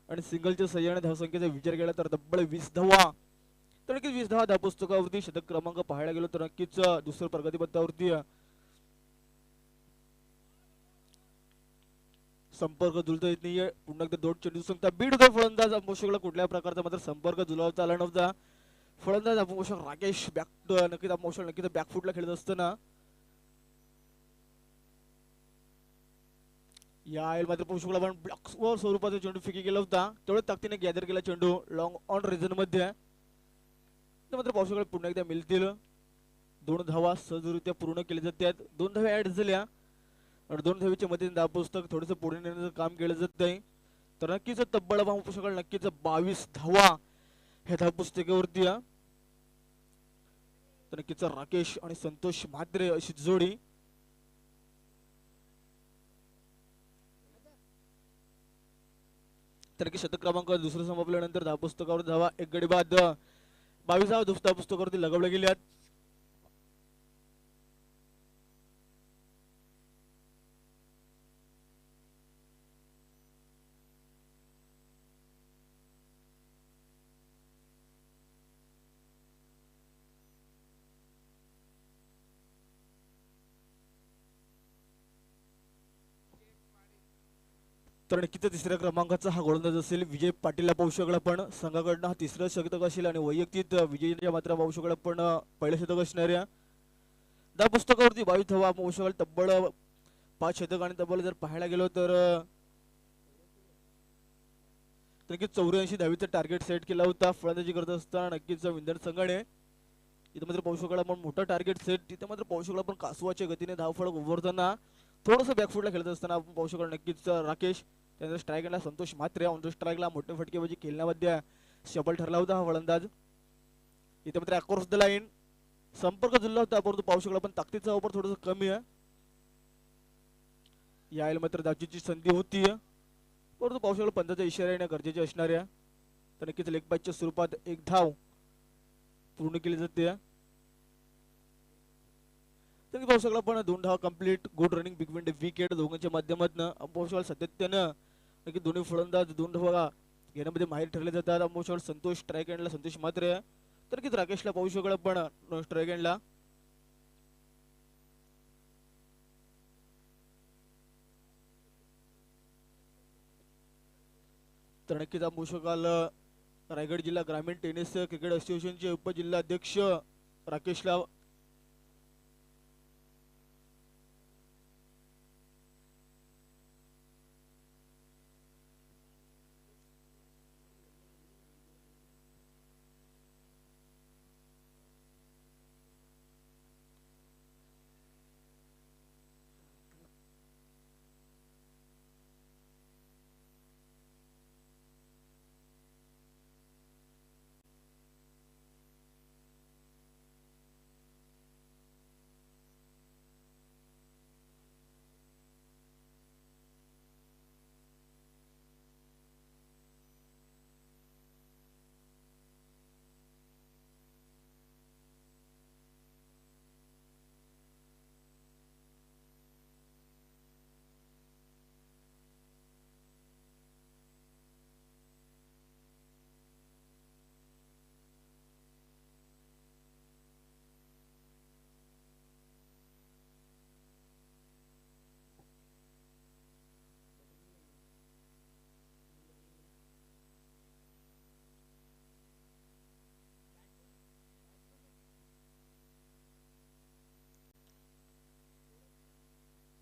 S2: आणि सिंगलच्या सह्याने धावसंख्येचा विचार केला तर तब्बल 20 धावा तर नक्कीच 20 धावा धावपुस्तकावरती शतक क्रमांक पाहायला गेलो तर नक्कीच दुसऱ्या प्रगतीपथावरती संपर्क जुळता येत नाहीये पुन्हा एकदा 2 चेंडू संख्या बीड होता फलंदाज अपोषकला कुठल्या प्रकारचा मात्र संपर्क जुळवता आला नव्हता फलंदाज अपोषक राकेश बॅक नक्कीच अपोषक नक्कीच बॅकफुटला खेळत असताना या मात्र पाहू शकला आपण ब्लॉक्सवर स्वरूपाचा चेंडू फेकी केला होता तेवढ्या ताकदीने गॅदर केला चेंडू लॉंग ऑन रिझन मध्ये मात्र पाहू शकला पुन्हा एकदा मिळतील 2 धावा सहजरित्या पूर्ण केल्या जातात 2 धावा ऍड झाल्या आणि 2 धावेच्या मध्ये धावपुस्तक थोडंसं पुढे नेण्याचं काम केलं जात आहे तर नक्कीच तब्बल पाहू शकाल नक्कीच 22 धावा ह्या धाव पुस्तिकेवरती तर नक्कीच राकेश आणि संतोष म्हात्रे अशी जोडी तर की शतक क्रमांक दुसरं समापल्यानंतर धाव पुस्तकावर धावा एक गडी बाद 22 धावा धाव पुस्तकावरती लगावल्या गेल्यात तर नक्कीच तिसऱ्या क्रमांकाचा हा गोलंदाज असेल विजय पाटीलला पाहू शकला पण संघाकडनं हा तिसरं शतक असेल आणि वैयक्तिक विजयच्या मात्र पाहू शकला पण पहिलं शतक असणाऱ्या त्या पुस्तकावरती 22 धावा पाहू शकाल तब्बल 5 शतक आणि तब्बल जर पाहायला गेलो तर नक्कीच 84 धावीचा टार्गेट सेट केला होता फलंदाजी करत असताना नक्कीच विंदर संघाने इथं मात्र पाहू शकला पण मोठा टार्गेट सेट तिथे मात्र पाहू शकला पण कासवाच्या गतीने धाव फलक उभारताना थोडंसं बॅकफुटला खेळत असताना आपण पाहू शकला नक्कीच राकेश त्यानंतर स्ट्राईकला संतोष म्हात्रे ऑन द स्ट्राईकला मोठे फटकेबाजी खेळण्यामध्ये सफल ठरला होता हा फलंदाज इथे मात्र अक्रॉस द लाईन संपर्क जुळला होता परंतु पाहू शकला पण ताकदीचा वापर थोडंसं कमी आहे यायला मात्र धावचीची संधी होती परंतु पाहू शकला पंचाचा इशारा येणं गरजेचे असणाऱ्या तर नक्कीच लेग बायच्या स्वरूपात एक धाव पूर्ण केली जाते तर पाहू शकला पण 2 धावा complete good running between the wicket दोघांच्या माध्यमातून पाहू शकाल सातत्यानं नक्की दोन्ही फलंदाज 2 धावा घेण्यामध्ये माहीर ठरले जातात पाहू शकाल संतोष स्ट्राईक एंडला संतोष मात्र तर नक्कीच राकेशला पाहू शकला पण स्ट्राईक एंडला तर नक्कीच पाहू शकाल रायगड जिल्हा ग्रामीण टेनिस क्रिकेट असोसिएशनचे उपजिल्हाध्यक्ष राकेशला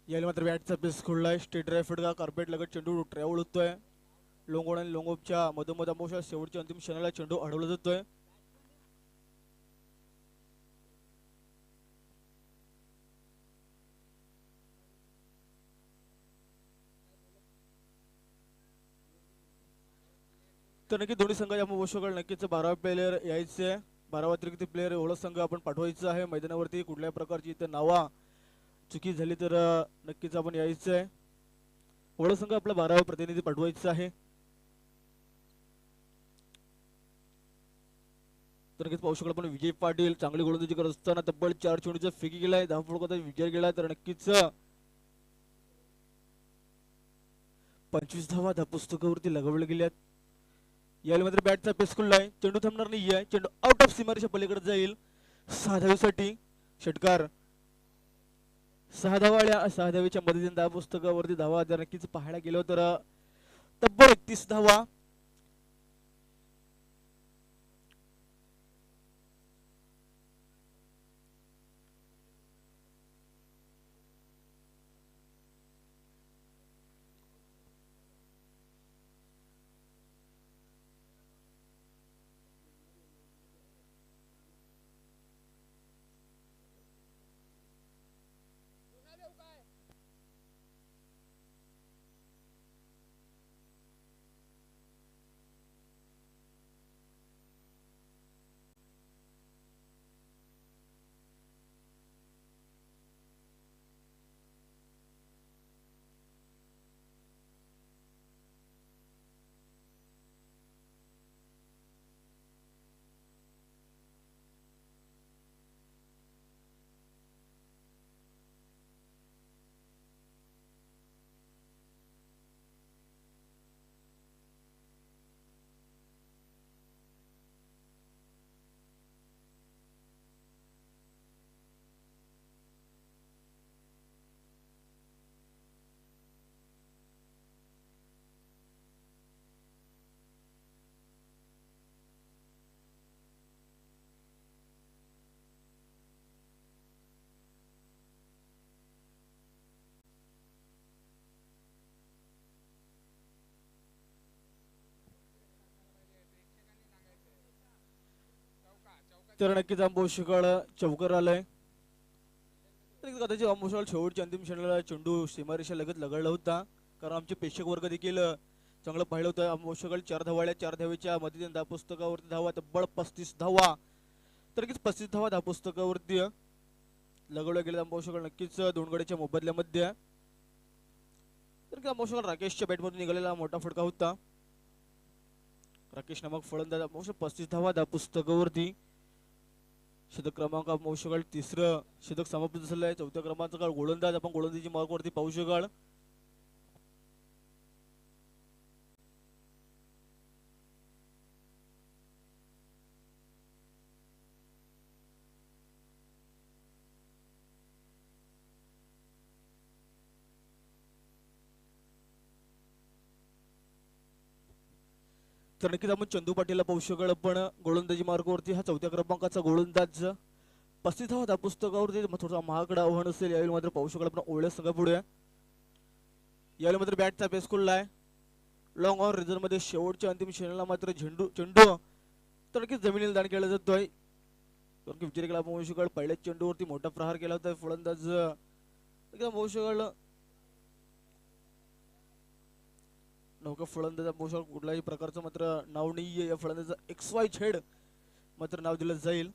S2: यायला मात्र बॅटचा पेस खोडलाय स्टेट ड्राय फटका कार्पेट लगत चेंडू ट्रॅव्हल होतोय लोंगोड आणि लोंगोपच्या मधोमध अमोशा शेवटच्या अंतिम क्षणाला चेंडू अडवला जातोय तर नक्की दोन्ही संघाच्या आपण बसू नक्कीच 12 प्लेयर यायचे 12 अतिरिक्त प्लेयर एवढा संघ आपण पाठवायचा आहे मैदानावरती कुठल्या प्रकारची इथं नावा चुकी झाली तर नक्कीच आपण यायचं आहे एवढा संघ आपला 12 प्रतिनिधी पाठवायचा आहे तर नक्कीच पाहू शकला पण विजय पाटील चांगली गोलंदाजी करत असताना तब्बल 4 चेंडूचा फेकी गेलाय 10 फटका विजय गेला तर नक्कीच 25 धावा त्या पुस्तकावरती लगावल्या गेल्यात याला मात्र बॅटचा पेस खुललाय चेंडू थांबणार नाहीये चेंडू आउट ऑफ सीमारेषा पलीकडे जाईल 6 धावेसाठी षटकार 6 धावाच्या मदतीने त्या पुस्तकावरती धावा जर नक्कीच पाहायला गेलो तर तब्बल 31 धावा तर नक्कीच आंबोशीकळ चौकर आलंय. कदाचित आंबोशीकळ शेवटच्या अंतिम क्षणाला चेंडू सीमारेषा लगत लगडला होता, कारण आमचे प्रेक्षक वर्ग देखील चांगलं पाहिलं होतं. आंबोशीकळ 4 धावाळ्या 4 धावेच्या मदतीने धावपुस्तकावरती धावा तब्बल 35 धावा. तर नक्कीच 35 धावा धावपुस्तकावरती लगवल्या गेल्या. आंबोशीकळ नक्कीच 2 गड्याच्या मोबदल्यामध्ये. तर आंबोशीकळ राकेशच्या बॅटमधून निघालेला मोठा फटका होता. राकेश नामक फलंदाज आंबोशीकळ 35 धावा धावपुस्तकावरती. शतक क्रमांक आंबोशीकळ तिसरं शतक समाप्त झालंय. चौथ्या क्रमांकाचा गोलंदाज आपण गोलंदाजी मार्गावरती पाहू शकाल. तर नक्कीच आपण चंदू पाटीलला पाहू शकाल. आपण गोलंदाजी मार्गावरती हा चौथ्या क्रमांकाचा गोलंदाज 35 धावा धावपुस्तकावरती थोडा महागडा आव्हान असेल. यावेळी मात्र पाहू शकाल आपण ओळ्या संघा पुढे. यावेळी मात्र बॅटचा पेस खुलला आहे. लॉंग ऑन रिझन मध्ये शेवटच्या अंतिम क्षणाला मात्र चेंडू तर नक्कीच जमिनीला दान केला जातोय. कारण की विचार केला पाहू शकाल पहिल्याच चेंडूवरती मोठा प्रहार केला होता फलंदाज पाहू शकाल. नौका फलंदाज पोषक कुठल्याही प्रकारचं मात्र नाव नाहीये. या फलंदाजाचं XYZ मात्र नाव दिलं जाईल.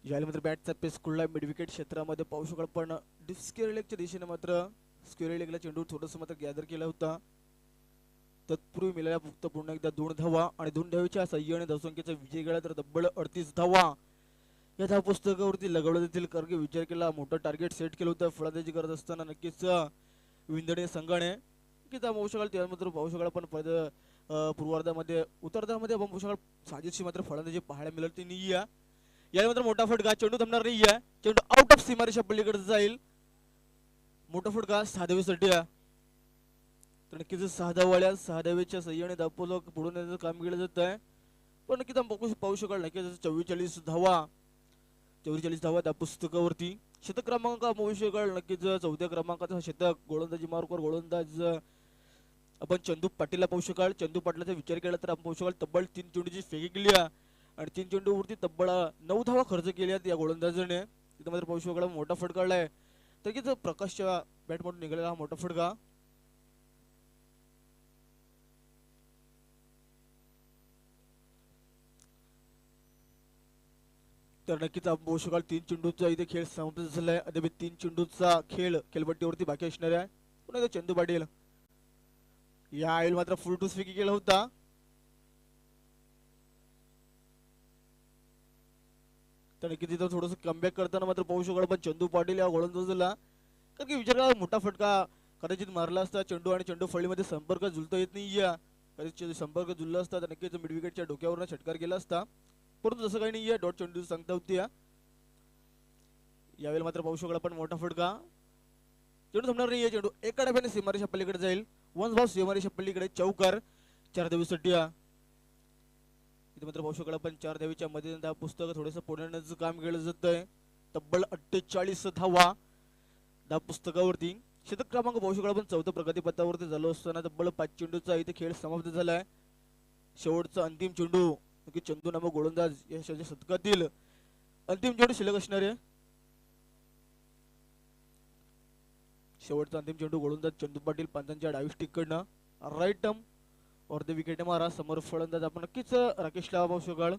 S2: याला मात्र बॅटचा पेस खुलला मिड विकेट क्षेत्रामध्ये पाहू शकाल. पण डिस्केअर लेगच्या दिशेने मात्र स्क्वेअर लेगला चेंडू थोडस मात्र गॅदर केला होता. तत्पूर्वी मिळाल्या फक्त पुन्हा एकदा 2 धावा आणि 2 धावेच्या सहाय्याने धावसंख्येचा विजय केला. तर तब्बल 38 धावा या धावपुस्तकावरती लगवलं जातील. कारण की विचार केला मोठं टार्गेट सेट केलं होतं फलंदाजी करत असताना नक्कीच विंदणे संघाने की त्या पाहू शकाल. त्यानंतर पाहू शकाल पण पूर्वार्धामध्ये उत्तरार्धामध्ये आपण पाहू शकाल साजेशी मात्र फलंदाजी पाहायला मिळत नाही. याला मात्र मोठा फटका. चेंडू थांबणार नाहीये. चेंडू आउट ऑफ सीमारेषा पलीकडे जाईल. मोठा फटका 6 धावेसाठी. तर नक्कीच 6 धावाळ्या 6 धावेच्या सहाय्याने धावपुस्तक पुढून येण्याचं काम केलं जात आहे. पण नक्कीच आपण पाहू शकाल नक्कीच 44 धावा धावपुस्तकावरती. शतक क्रमांक पाहू शकाल नक्कीच चौथ्या क्रमांकाचा शतक गोलंदाजी मार्गावर गोलंदाज आपण चंदू पाटीलला पाहू शकाल. चंदू पाटलाचा विचार केला तर आपण पाहू शकाल तब्बल 3 चेंडूची फेकी केली आणि 3 चेंडूवरती तब्बल 9 धावा खर्च केल्यात या गोलंदाजाने. तिथे मात्र पाहू शकाल मोठा फटका आलाय. तर प्रकाशच्या बॅटमधून निघालेला हा मोठा फटका. तर नक्कीच आपण पाहू शकाल 3 चेंडूचा इथे खेळ समाप्त झालाय. अद्याप 3 चेंडूचा खेळ खेळपट्टीवरती बाकी असणार आहे. पुन्हा चंदू पाटील या आईल मात्र फुल टू स्विकी केला होता. तर नक्कीच इथं थोडंसं कमबॅक करताना मात्र पाहू शकाल पण चंदू पाटील या गोलंदाजाला कारण की विचार करा मोठा फटका कदाचित मारला असता. चेंडू आणि चेंडू फळीमध्ये संपर्क जुळता येत नाही. कदाचित संपर्क जुळला असता तर नक्कीच मिड विकेटच्या डोक्यावरून षटकार गेला असता. परंतु जसं काही नाही डॉट चेंडू सांगता होती. यावेळी मात्र पाहू शकाल पण मोठा फटका. चेंडू थांबणार नाहीये. चेंडू एका डाव्याने सीमारेषा पलीकडे जाईल. वन्स भाव सीमारेषा पलीकडे चौकार 4 धावेसाठी. इथे मात्र पाहू शकाल पण 4 धावेच्या मध्ये पुस्तक थोडंसं पुढे काम केलं जात आहे. तब्बल 48 धावा धावपुस्तकावरती. शतक क्रमांक पाहू शकाल पण चौथ्या प्रगतीपथावरती झालो असताना तब्बल 5 चेंडूचा इथे खेळ समाप्त झालाय. शेवटचा अंतिम चेंडू चंदू नामक गोलंदाज या शतकातील अंतिम चेंडू शिल्लक असणार आहे. शेवटचा अंतिम चेंडू गोलंदाज चंदू पाटील पंचांच्या डावी स्टिककडनं राईट टर्म अर्ध विकेट मारा. समोर फलंदाज आपण नक्कीच राकेशला पाहू शकाल.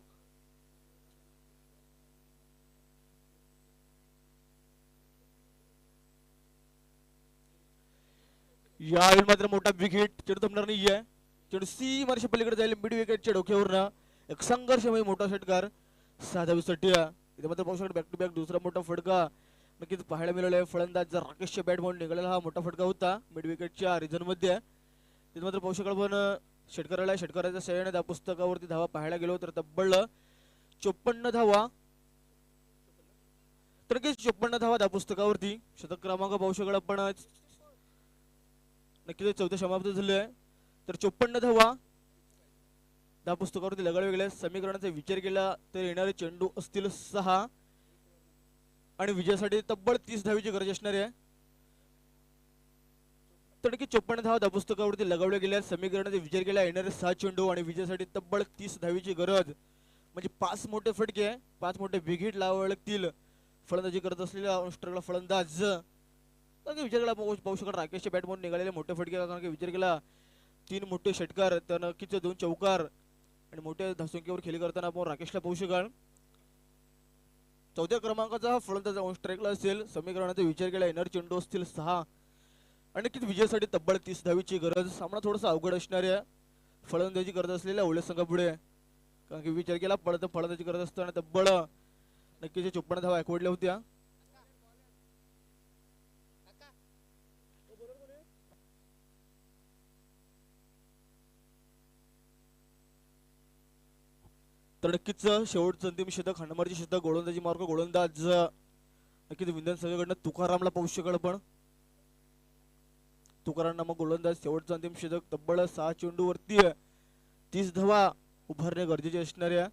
S2: यावेळी मात्र मोठा विकेट. चेंडू थांबणार नाहीये. चेंडू सी मार्शा पलीकडे जाईल मिड विकेटच्या डोक्यावरनं एक संघर्षमय मोठा षटकार 6 धावेसाठी. इथे मात्र पाहू शकतो बॅक टू बॅक दुसरा मोठा फटका नक्कीच पाहायला मिळाला. फलंदाज राकेशच्या बॅट म्हणून निघालेला हा मोठा फटका होता मिड विकेटच्या रिझन मध्ये. तिथे मात्र पाहू शकाल पण षटकाराच्या सहाय्याने धावपुस्तकावरती धावा पाहायला गेलो तर तब्बल 54 धावा. तर नक्कीच 54 धावा धावपुस्तकावरती. शतक क्रमांक पाहू शकाल आपण नक्कीच चौथ्या समाप्त झाले. तर 54 धावा धावपुस्तकावरती लगावले गेले. समीकरणाचा विचार केला तर येणारे चेंडू असतील 6 आणि विजयासाठी तब्बल 30 धावीची गरज असणार आहे. तडकी 54 धावा धावपुस्तकावरती लगावल्या गेल्या. समीकरणाचा विचार केला येणारे 6 चेंडू आणि विजयासाठी तब्बल 30 धावीची गरज. म्हणजे 5 मोठे फटके, 5 मोठे बिघिट लावावे लागतील फलंदाजी करत असलेल्या ऑस्ट्रेलियाला फलंदाज. कारण की विचार केला पाहू शकता राकेशच्या बॅटमधून निघालेले मोठे फटके. कारण की विचार केला 3 मोठे षटकार तर नक्कीच 2 चौकार आणि मोठ्या धावसंख्येवर खेळी करताना आपण राकेशला पाहू शकाल. 4थ्या क्रमांकाचा हा फलंदाज ऑस्ट्रेलियाला असेल. समीकरणाचा विचार केला येणारे चेंडू असतील 6 आणि नक्कीच विजयासाठी तब्बल 30 धावीची गरज. सामना थोडासा अवघड असणार आहे फलंदाजी करत असलेल्या ओले संघापुढे. कारण की विचार केला फलंदाजी करत असताना तब्बल नक्कीच 54 धावा ऐकवडल्या होत्या. तर नक्कीच शेवटचं अंतिम शतक हनुमानचे शतक गोलंदाजी मार्ग गोलंदाज नक्कीच विंधन संघाकडनं तुकारामला पाहू शकाल. पण तुकाराम नामक गोलंदाज शेवटचं अंतिम शतक तब्बल 6 चेंडूवरती 30 धावा उभारणे गरजेचे असणार आहे.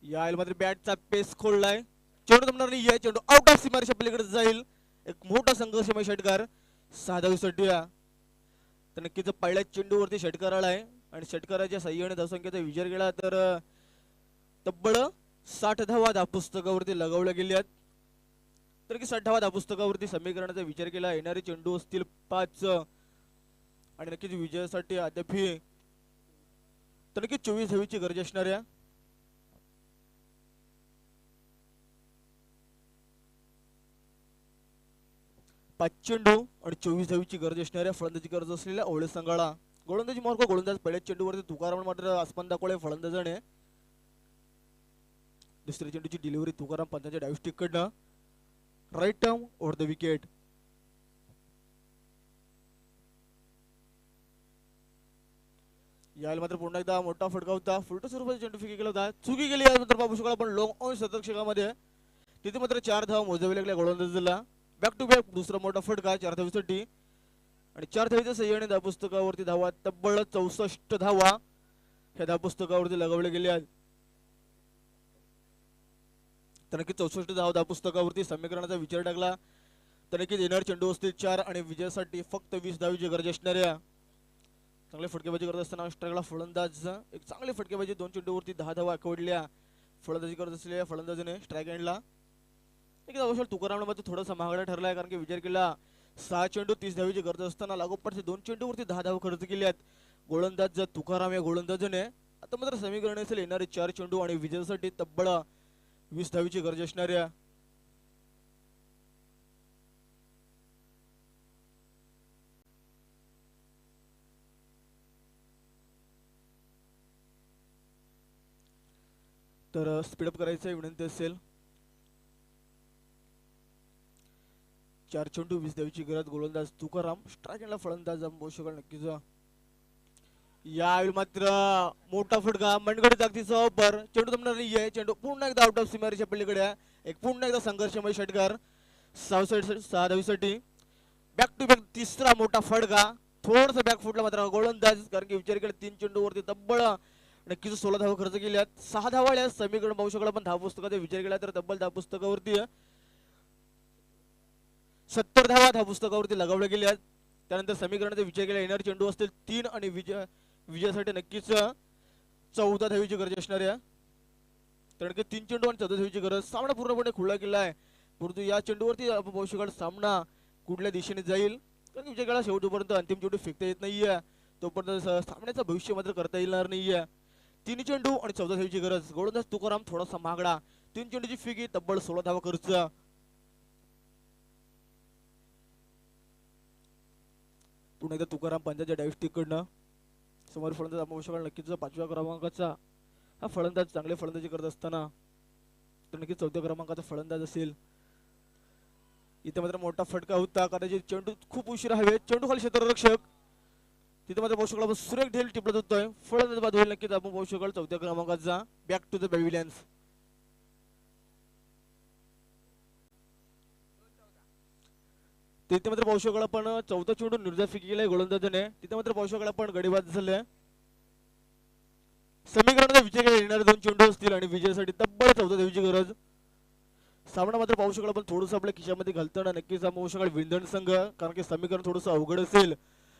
S2: या मात्र बॅटचा पेस खोललाय. चेंडू जमणार नाही आहे. चेंडू आउट ऑफ सीमारेषा पलीकडे जाईल. एक मोठा संघर्षमय षटकार 6 धावीसाठी. तर नक्कीच पहिल्या चेंडूवरती षटकार आलाय आणि षटकाराच्या साह्याने धावसंख्येचा विचार केला तर तब्बल 60 धावा धावपुस्तकावरती लगावल्या गेल्यात. तर की 60 धावा धावपुस्तकावरती समीकरणाचा विचार केला येणारे चेंडू असतील 5 आणि नक्कीच विजयासाठी अद्याप तर नक्कीच 24 धावीची गरज असणार आहे. पाच चेंडू आणि 24 धावीची गरज असणाऱ्या फलंदाजी करत असलेल्या ओळे संघाला गोलंदाजी मार्ग गोलंदाज पहिल्या चेंडूवरती तुकाराम मात्र आसमान दाखवले फलंदाजाने. दुसऱ्या चेंडूची डिलिव्हरी तुकाराम पंतांच्या डावी स्टिक कडनं right arm over the wicket. यावेळी मात्र पुन्हा एकदा मोठा फटका होता. फुलटो स्वरूपाचा चेंडू फेकी केला होता. चुकी केली मात्र पाहू शकाल पण लॉंग ऑन शतक क्षेत्रामध्ये तिथे मात्र 4 धावा मोजावे लागल्या गोलंदाजाला. बॅक टू बॅक दुसरा मोठा फटका 4 धावीसाठी आणि 4 धावीच्या सह्याने धावपुस्तकावरती धावा तब्बल 64 धावा ह्या धावपुस्तकावरती लगावल्या गेल्या. तर नक्की 64 धावा धावपुस्तकावरती समीकरणाचा विचार टाकला तर नक्कीच येणार चेंडू असतील 4 आणि विजयासाठी फक्त 20 धावीची गरज असणाऱ्या. चांगले फटकेबाजी करत असताना ऑस्ट्रेलियाला फलंदाज एक चांगले फटकेबाजी 2 चेंडूवरती 10 धावा ऐकवडल्या. फलंदाजी करत असलेल्या फलंदाजाने स्ट्राईक एंडला एक अवश्य तुकाराम मात्र थोडासा महागडा ठरलाय. कारण की विचार केला 6 चेंडू 30 धावीची गरज असताना लागोपाठचे 2 चेंडूवरती 10 धावा खर्च केल्यात गोलंदाज तुकाराम या गोलंदाजाने. आता मात्र समीकरण असेल येणारे 4 चेंडू आणि विजयासाठी तब्बल 20 धावीची गरज असणाऱ्या. तर स्पीडअप करायचं विनंती असेल. 4 चेंडू 20 धावीची गरज गोलंदाज तुकाराम स्ट्राईक एंडला फलंदाज बोशकल नक्कीच. यावेळी मात्र मोठा फटका मनगड जागतीचा ऑफर चेंडू जमणार नाहीये. चेंडू पुन्हा एकदा आउट ऑफ सीमारेषा पलीकडे एक पुन्हा एकदा संघर्षमय षटकार 6 धावीसाठी. बॅक टू बॅक तिसरा मोठा फटका थोडासा बॅक फुटला मात्र गोलंदाज. कारण की विचार केला 3 चेंडूवरती तब्बल नक्कीच 16 धावा खर्च केल्यात. 6 धावा समीकरण पाहू शकला पण धाव पुस्तकाचा विचार केला तर तब्बल धाव पुस्तकावरती 70 धावा धाव पुस्तकावरती लगावल्या गेल्यात. त्यानंतर समीकरणाचा विचार केला येणारे चेंडू असतील 3 आणि विजयासाठी नक्कीच 14 धावीची गरज असणार आहे. कारण की 3 चेंडू आणि 14 धावीची गरज. सामना पूर्णपणे खुला केला आहे परंतु या चेंडूवरती पाहू शकाल सामना कुठल्या दिशेने जाईल. कारण विचार केला शेवटपर्यंत अंतिम चेंडू फेकता येत नाहीये तोपर्यंत सामन्याचं भविष्य मात्र करता येणार नाहीये. 3 चेंडू आणि 14 धावीची गरज. गोलंदाज तुकाराम थोडासा महागडा 3 चेंडूची फेकी तब्बल 16 धावा खर्च. पुन्हा एकदा तुकाराम पंजाच्या डावी स्टिक कडनं समोर फलंदाज आपण शकाल नक्कीच 5व्या क्रमांकाचा हा फलंदाज चांगले फलंदाजी करत असताना तर नक्कीच 4थ्या क्रमांकाचा फलंदाज असेल. इथे मात्र मोठा फटका होता कदाचित चेंडू खूप उशिरा हवे. चेंडू खाली क्षेत्ररक्षक तिथे मात्र पाहू शकला सुरेख ढेल टिपलत होतोय. फलंदाज बाद होईल नक्कीच आपण पाहू शकाल 4थ्या क्रमांकाचा बॅक टू द पॅव्हिलियन्स. तिथे मात्र पाहू शकला पण 4था चेंडू निर्धार फेकी केलाय गोलंदाजाने. तिथे मात्र पाहू शकला पण गडीबाद झाले समीकरणाचा विजय घ्यायला येणारे 2 चेंडू असतील आणि विजयासाठी तब्बल 14 धावांची गरज. सामना मात्र पाहू शकाल आपण थोडंसं आपल्या खिशामध्ये घालताना नक्कीच पाहू शकाल विंधन संघ, कारण की समीकरण थोडंसं अवघड असेल.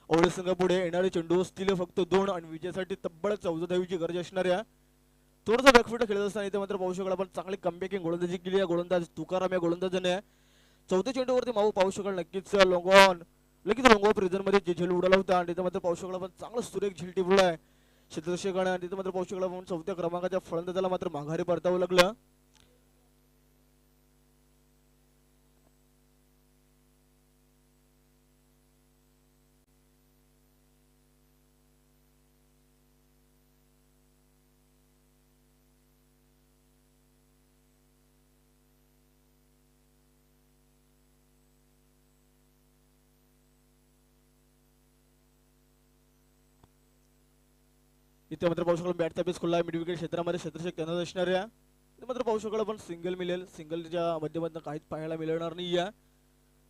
S2: ओवळे संघ पुढे येणारे चेंडू असतील फक्त 2 आणि विजयासाठी तब्बल 14 धावांची गरज असणाऱ्या. थोडंसं बॅकफुट खेळत असताना इथे मात्र पाहू शकाल आपण चांगली कमबॅकिंग गोलंदाजी केली आहे. गोलंदाज तुकाराम या गोलंदाजाने चौथ्या चेंडूवरती पाहू शकाल नक्कीच लॉंगॉन लगेच लॉंगॉन प्रिझन मध्ये जे झेल उडाला होता आणि तिथे मात्र पाहू शकाल आपण चांगला सुरेख झेल टिपला आहे क्षेत्ररक्षकाने आणि तिथे मात्र पाहू शकाल आपण चौथ्या क्रमांकाच्या फलंदाजाला मात्र माघारी परतावं लागलं. इथे मात्र पाहू शकाल बॅटचा बेस खुला आहे मिड विकेट क्षेत्रामध्ये क्षेत्ररक्षक त्यांना असणाऱ्या. इथे मात्र पाहू शकाल आपण सिंगल मिळेल, सिंगलच्या माध्यमातून काहीच पाहायला मिळणार नाही या.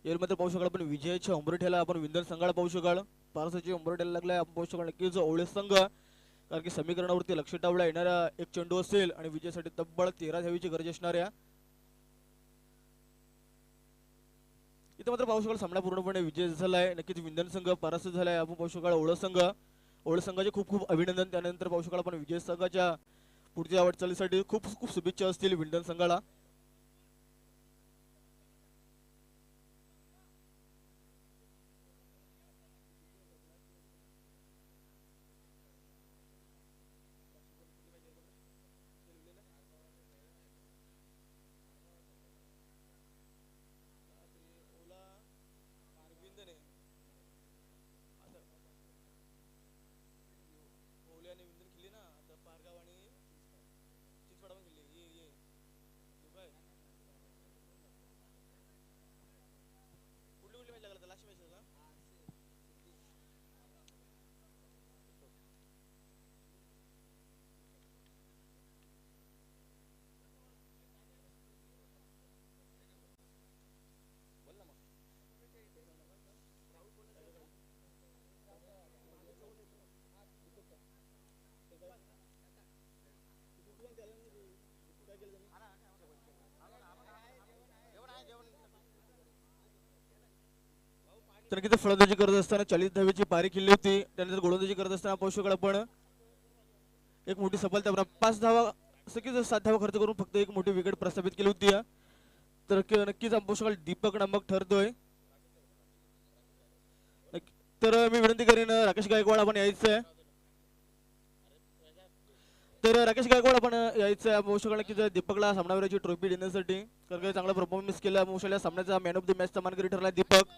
S2: यावेळी मात्र पाहू शकाल आपण विजयाच्या उंबरठ्याला आपण विंधन संघाला पाहू शकाल पारसाची उंबरठ्याला लागलाय. आपण पाहू शकाल नक्कीच ओवळे संघ, कारण की समीकरणावरती लक्ष टावला येणारा एक चेंडू असेल आणि विजयासाठी तब्बल 13 धावांची गरज असणाऱ्या. इथे मात्र पाहू शकाल सामना पूर्णपणे विजय झालाय. नक्कीच विंधन संघ परास्त झालाय. आपण पाहू शकाल ओवळे संघ, ओवळे संघाचे खूप खूप अभिनंदन. त्यानंतर पाहू शकाल आपण विजय संघाच्या पुढच्या वाटचालीसाठी खूप खूप शुभेच्छा असतील विंधन संघाला. तर किती फलंदाजी करत असताना 40 धावेची पारी केली होती. त्यानंतर गोलंदाजी करत असताना पाहू शकाल आपण एक मोठी सफलता 5 धावा सकीच 7 धावा खर्च करून फक्त एक मोठी विकेट प्रस्थापित केली होती. तर नक्कीच आपण पाहू शकाल दीपक नामक ठरतोय. तर मी विनंती करेन राकेश गायकवाड आपण यायचं आहे. तर राकेश गायकवाड आपण यायचं आहे. पाहू शकाल की दीपकला सामनावीराची ट्रॉफी देण्यासाठी, कारण काही चांगला परफॉर्मन्स केला. पाहू सामन्याचा मॅन ऑफ द मॅच मानकरी ठरला दीपक.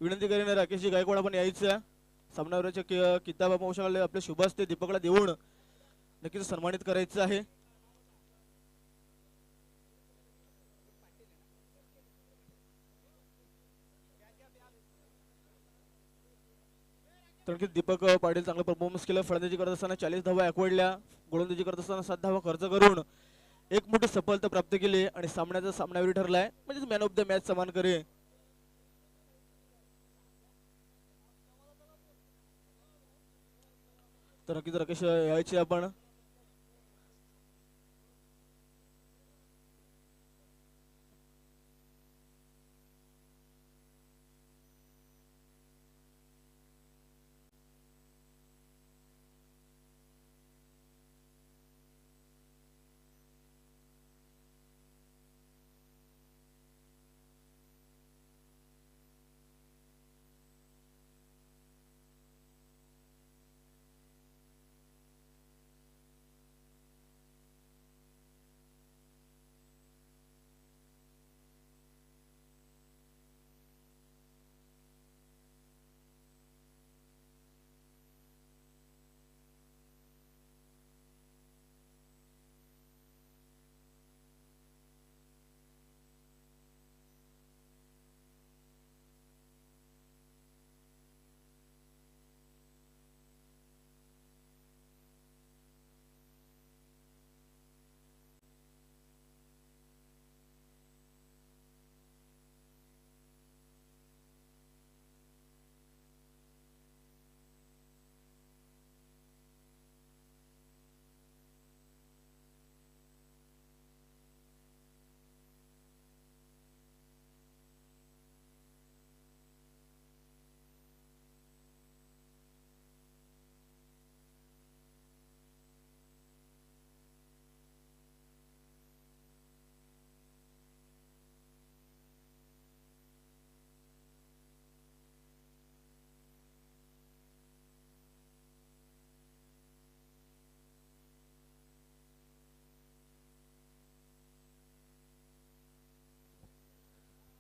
S2: विनंती करेन राकेशजी गायकवाड आपण यायचं आहे. सामनावीराच्या किताब पाहू शकाल आपल्या शुभ हस्ते दीपकला देऊन नक्कीच सन्मानित करायचं आहे. तर दीपक पाटील चांगला परफॉर्मन्स केला. फलंदाजी करत असताना 40 धावा एकवडल्या. गोलंदाजी करत असताना 7 धावा खर्च करून एक मोठी सफलता प्राप्त केली आणि सामन्याचा सामनावीर ठरलाय, म्हणजे मॅन ऑफ द मॅच समान करे. तर नक्कीच राकेश यायचे आपण.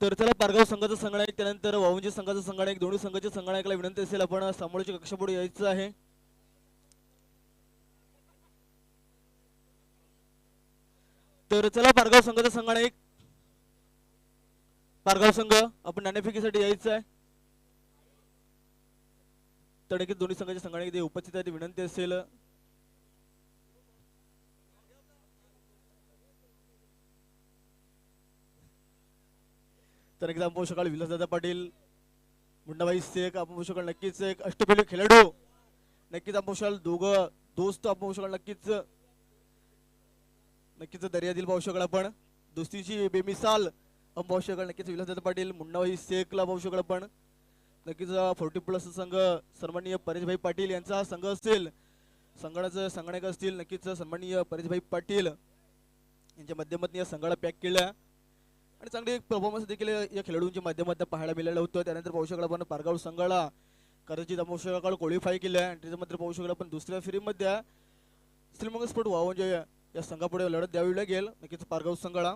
S2: तर चला पारगाव संघाचा संगणक त्यानंतर वावंजी संघाचा संगणक दोन्ही संघाच्या संगणकाला विनंती असेल आपण समोरच्या कक्षापुढे यायचं आहे. तर चला पारगाव संघाचा संगणक पारगाव संघ आपण नाणेफेकीसाठी यायचं आहे. तर नक्कीच दोन्ही संघाच्या संगणक उपस्थित आहे विनंती असेल. तर एकदा आपण शकाल विलासदादा पाटील मुंडाबाई शेख आपण शकाल नक्कीच एक अष्टपैलू खेळाडू नक्कीच आपण शकाल दोघं दोस्त आपण शकाल नक्कीच नक्कीच दर्यादिल पाहू शकाल आपण दोस्तीची बेमिसाल आपण पाहू शकाल नक्कीच विलासदादा पाटील मुंडाबाई शेखला पाहू शकाल आपण नक्कीच 40+ संघ सन्माननीय परेशभाई पाटील यांचा हा संघ असेल संघाचं संगणक असतील नक्कीच सन्माननीय परेशभाई पाटील यांच्या माध्यमातून या संघाला पॅक केलं आणि चांगली एक परफॉर्मन्स देखील या खेळाडूंच्या माध्यमातून पाहायला मिळालं होतं. त्यानंतर पाहू शकला आपण पारगाव संघाला कदाचित पाहू शकाल क्वालिफाय केलं आणि त्याच्यामध्ये पाहू शकला आपण दुसऱ्या फेरीमध्ये श्रीमंगल स्पोर्ट वावंजे या संघापुढे लढत द्यावी लागेल नक्कीच पारगाव संघाला.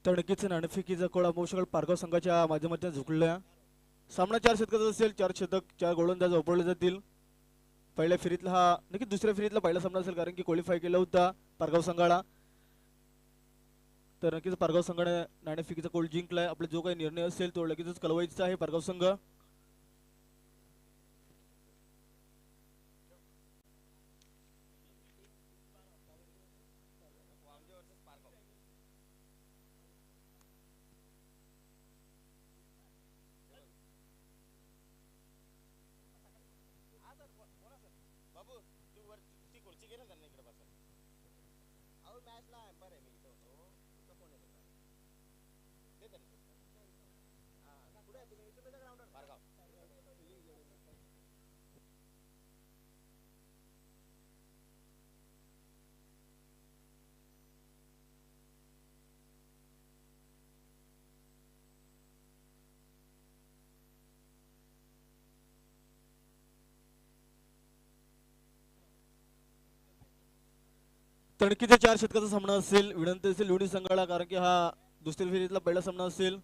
S2: तर नक्कीच नाणेफेकीचा कोळा पाहू शकाल पारगाव संघाच्या माध्यमातून झुकल्या सामना 4 षटकाचा असेल 4 षटक 4 गोलंदाज वापरले जातील. पहिल्या फेरीतला हा नक्कीच दुसऱ्या फेरीतला पहिला सामना असेल कारण की क्वालिफाय केला होता पारगाव संघाला. तर नक्कीच पारगाव संघाने नाणेफेकीचा कोल जिंकलाय आपला जो काही निर्णय असेल तो लगेचच कळवायचा आहे पारगाव संघ. तणकीचा 4 षटकाचा सामना असेल विनंती असेल दोन्ही संघाला कारण की हा दुसऱ्या फेरीतला पहिला सामना असेल.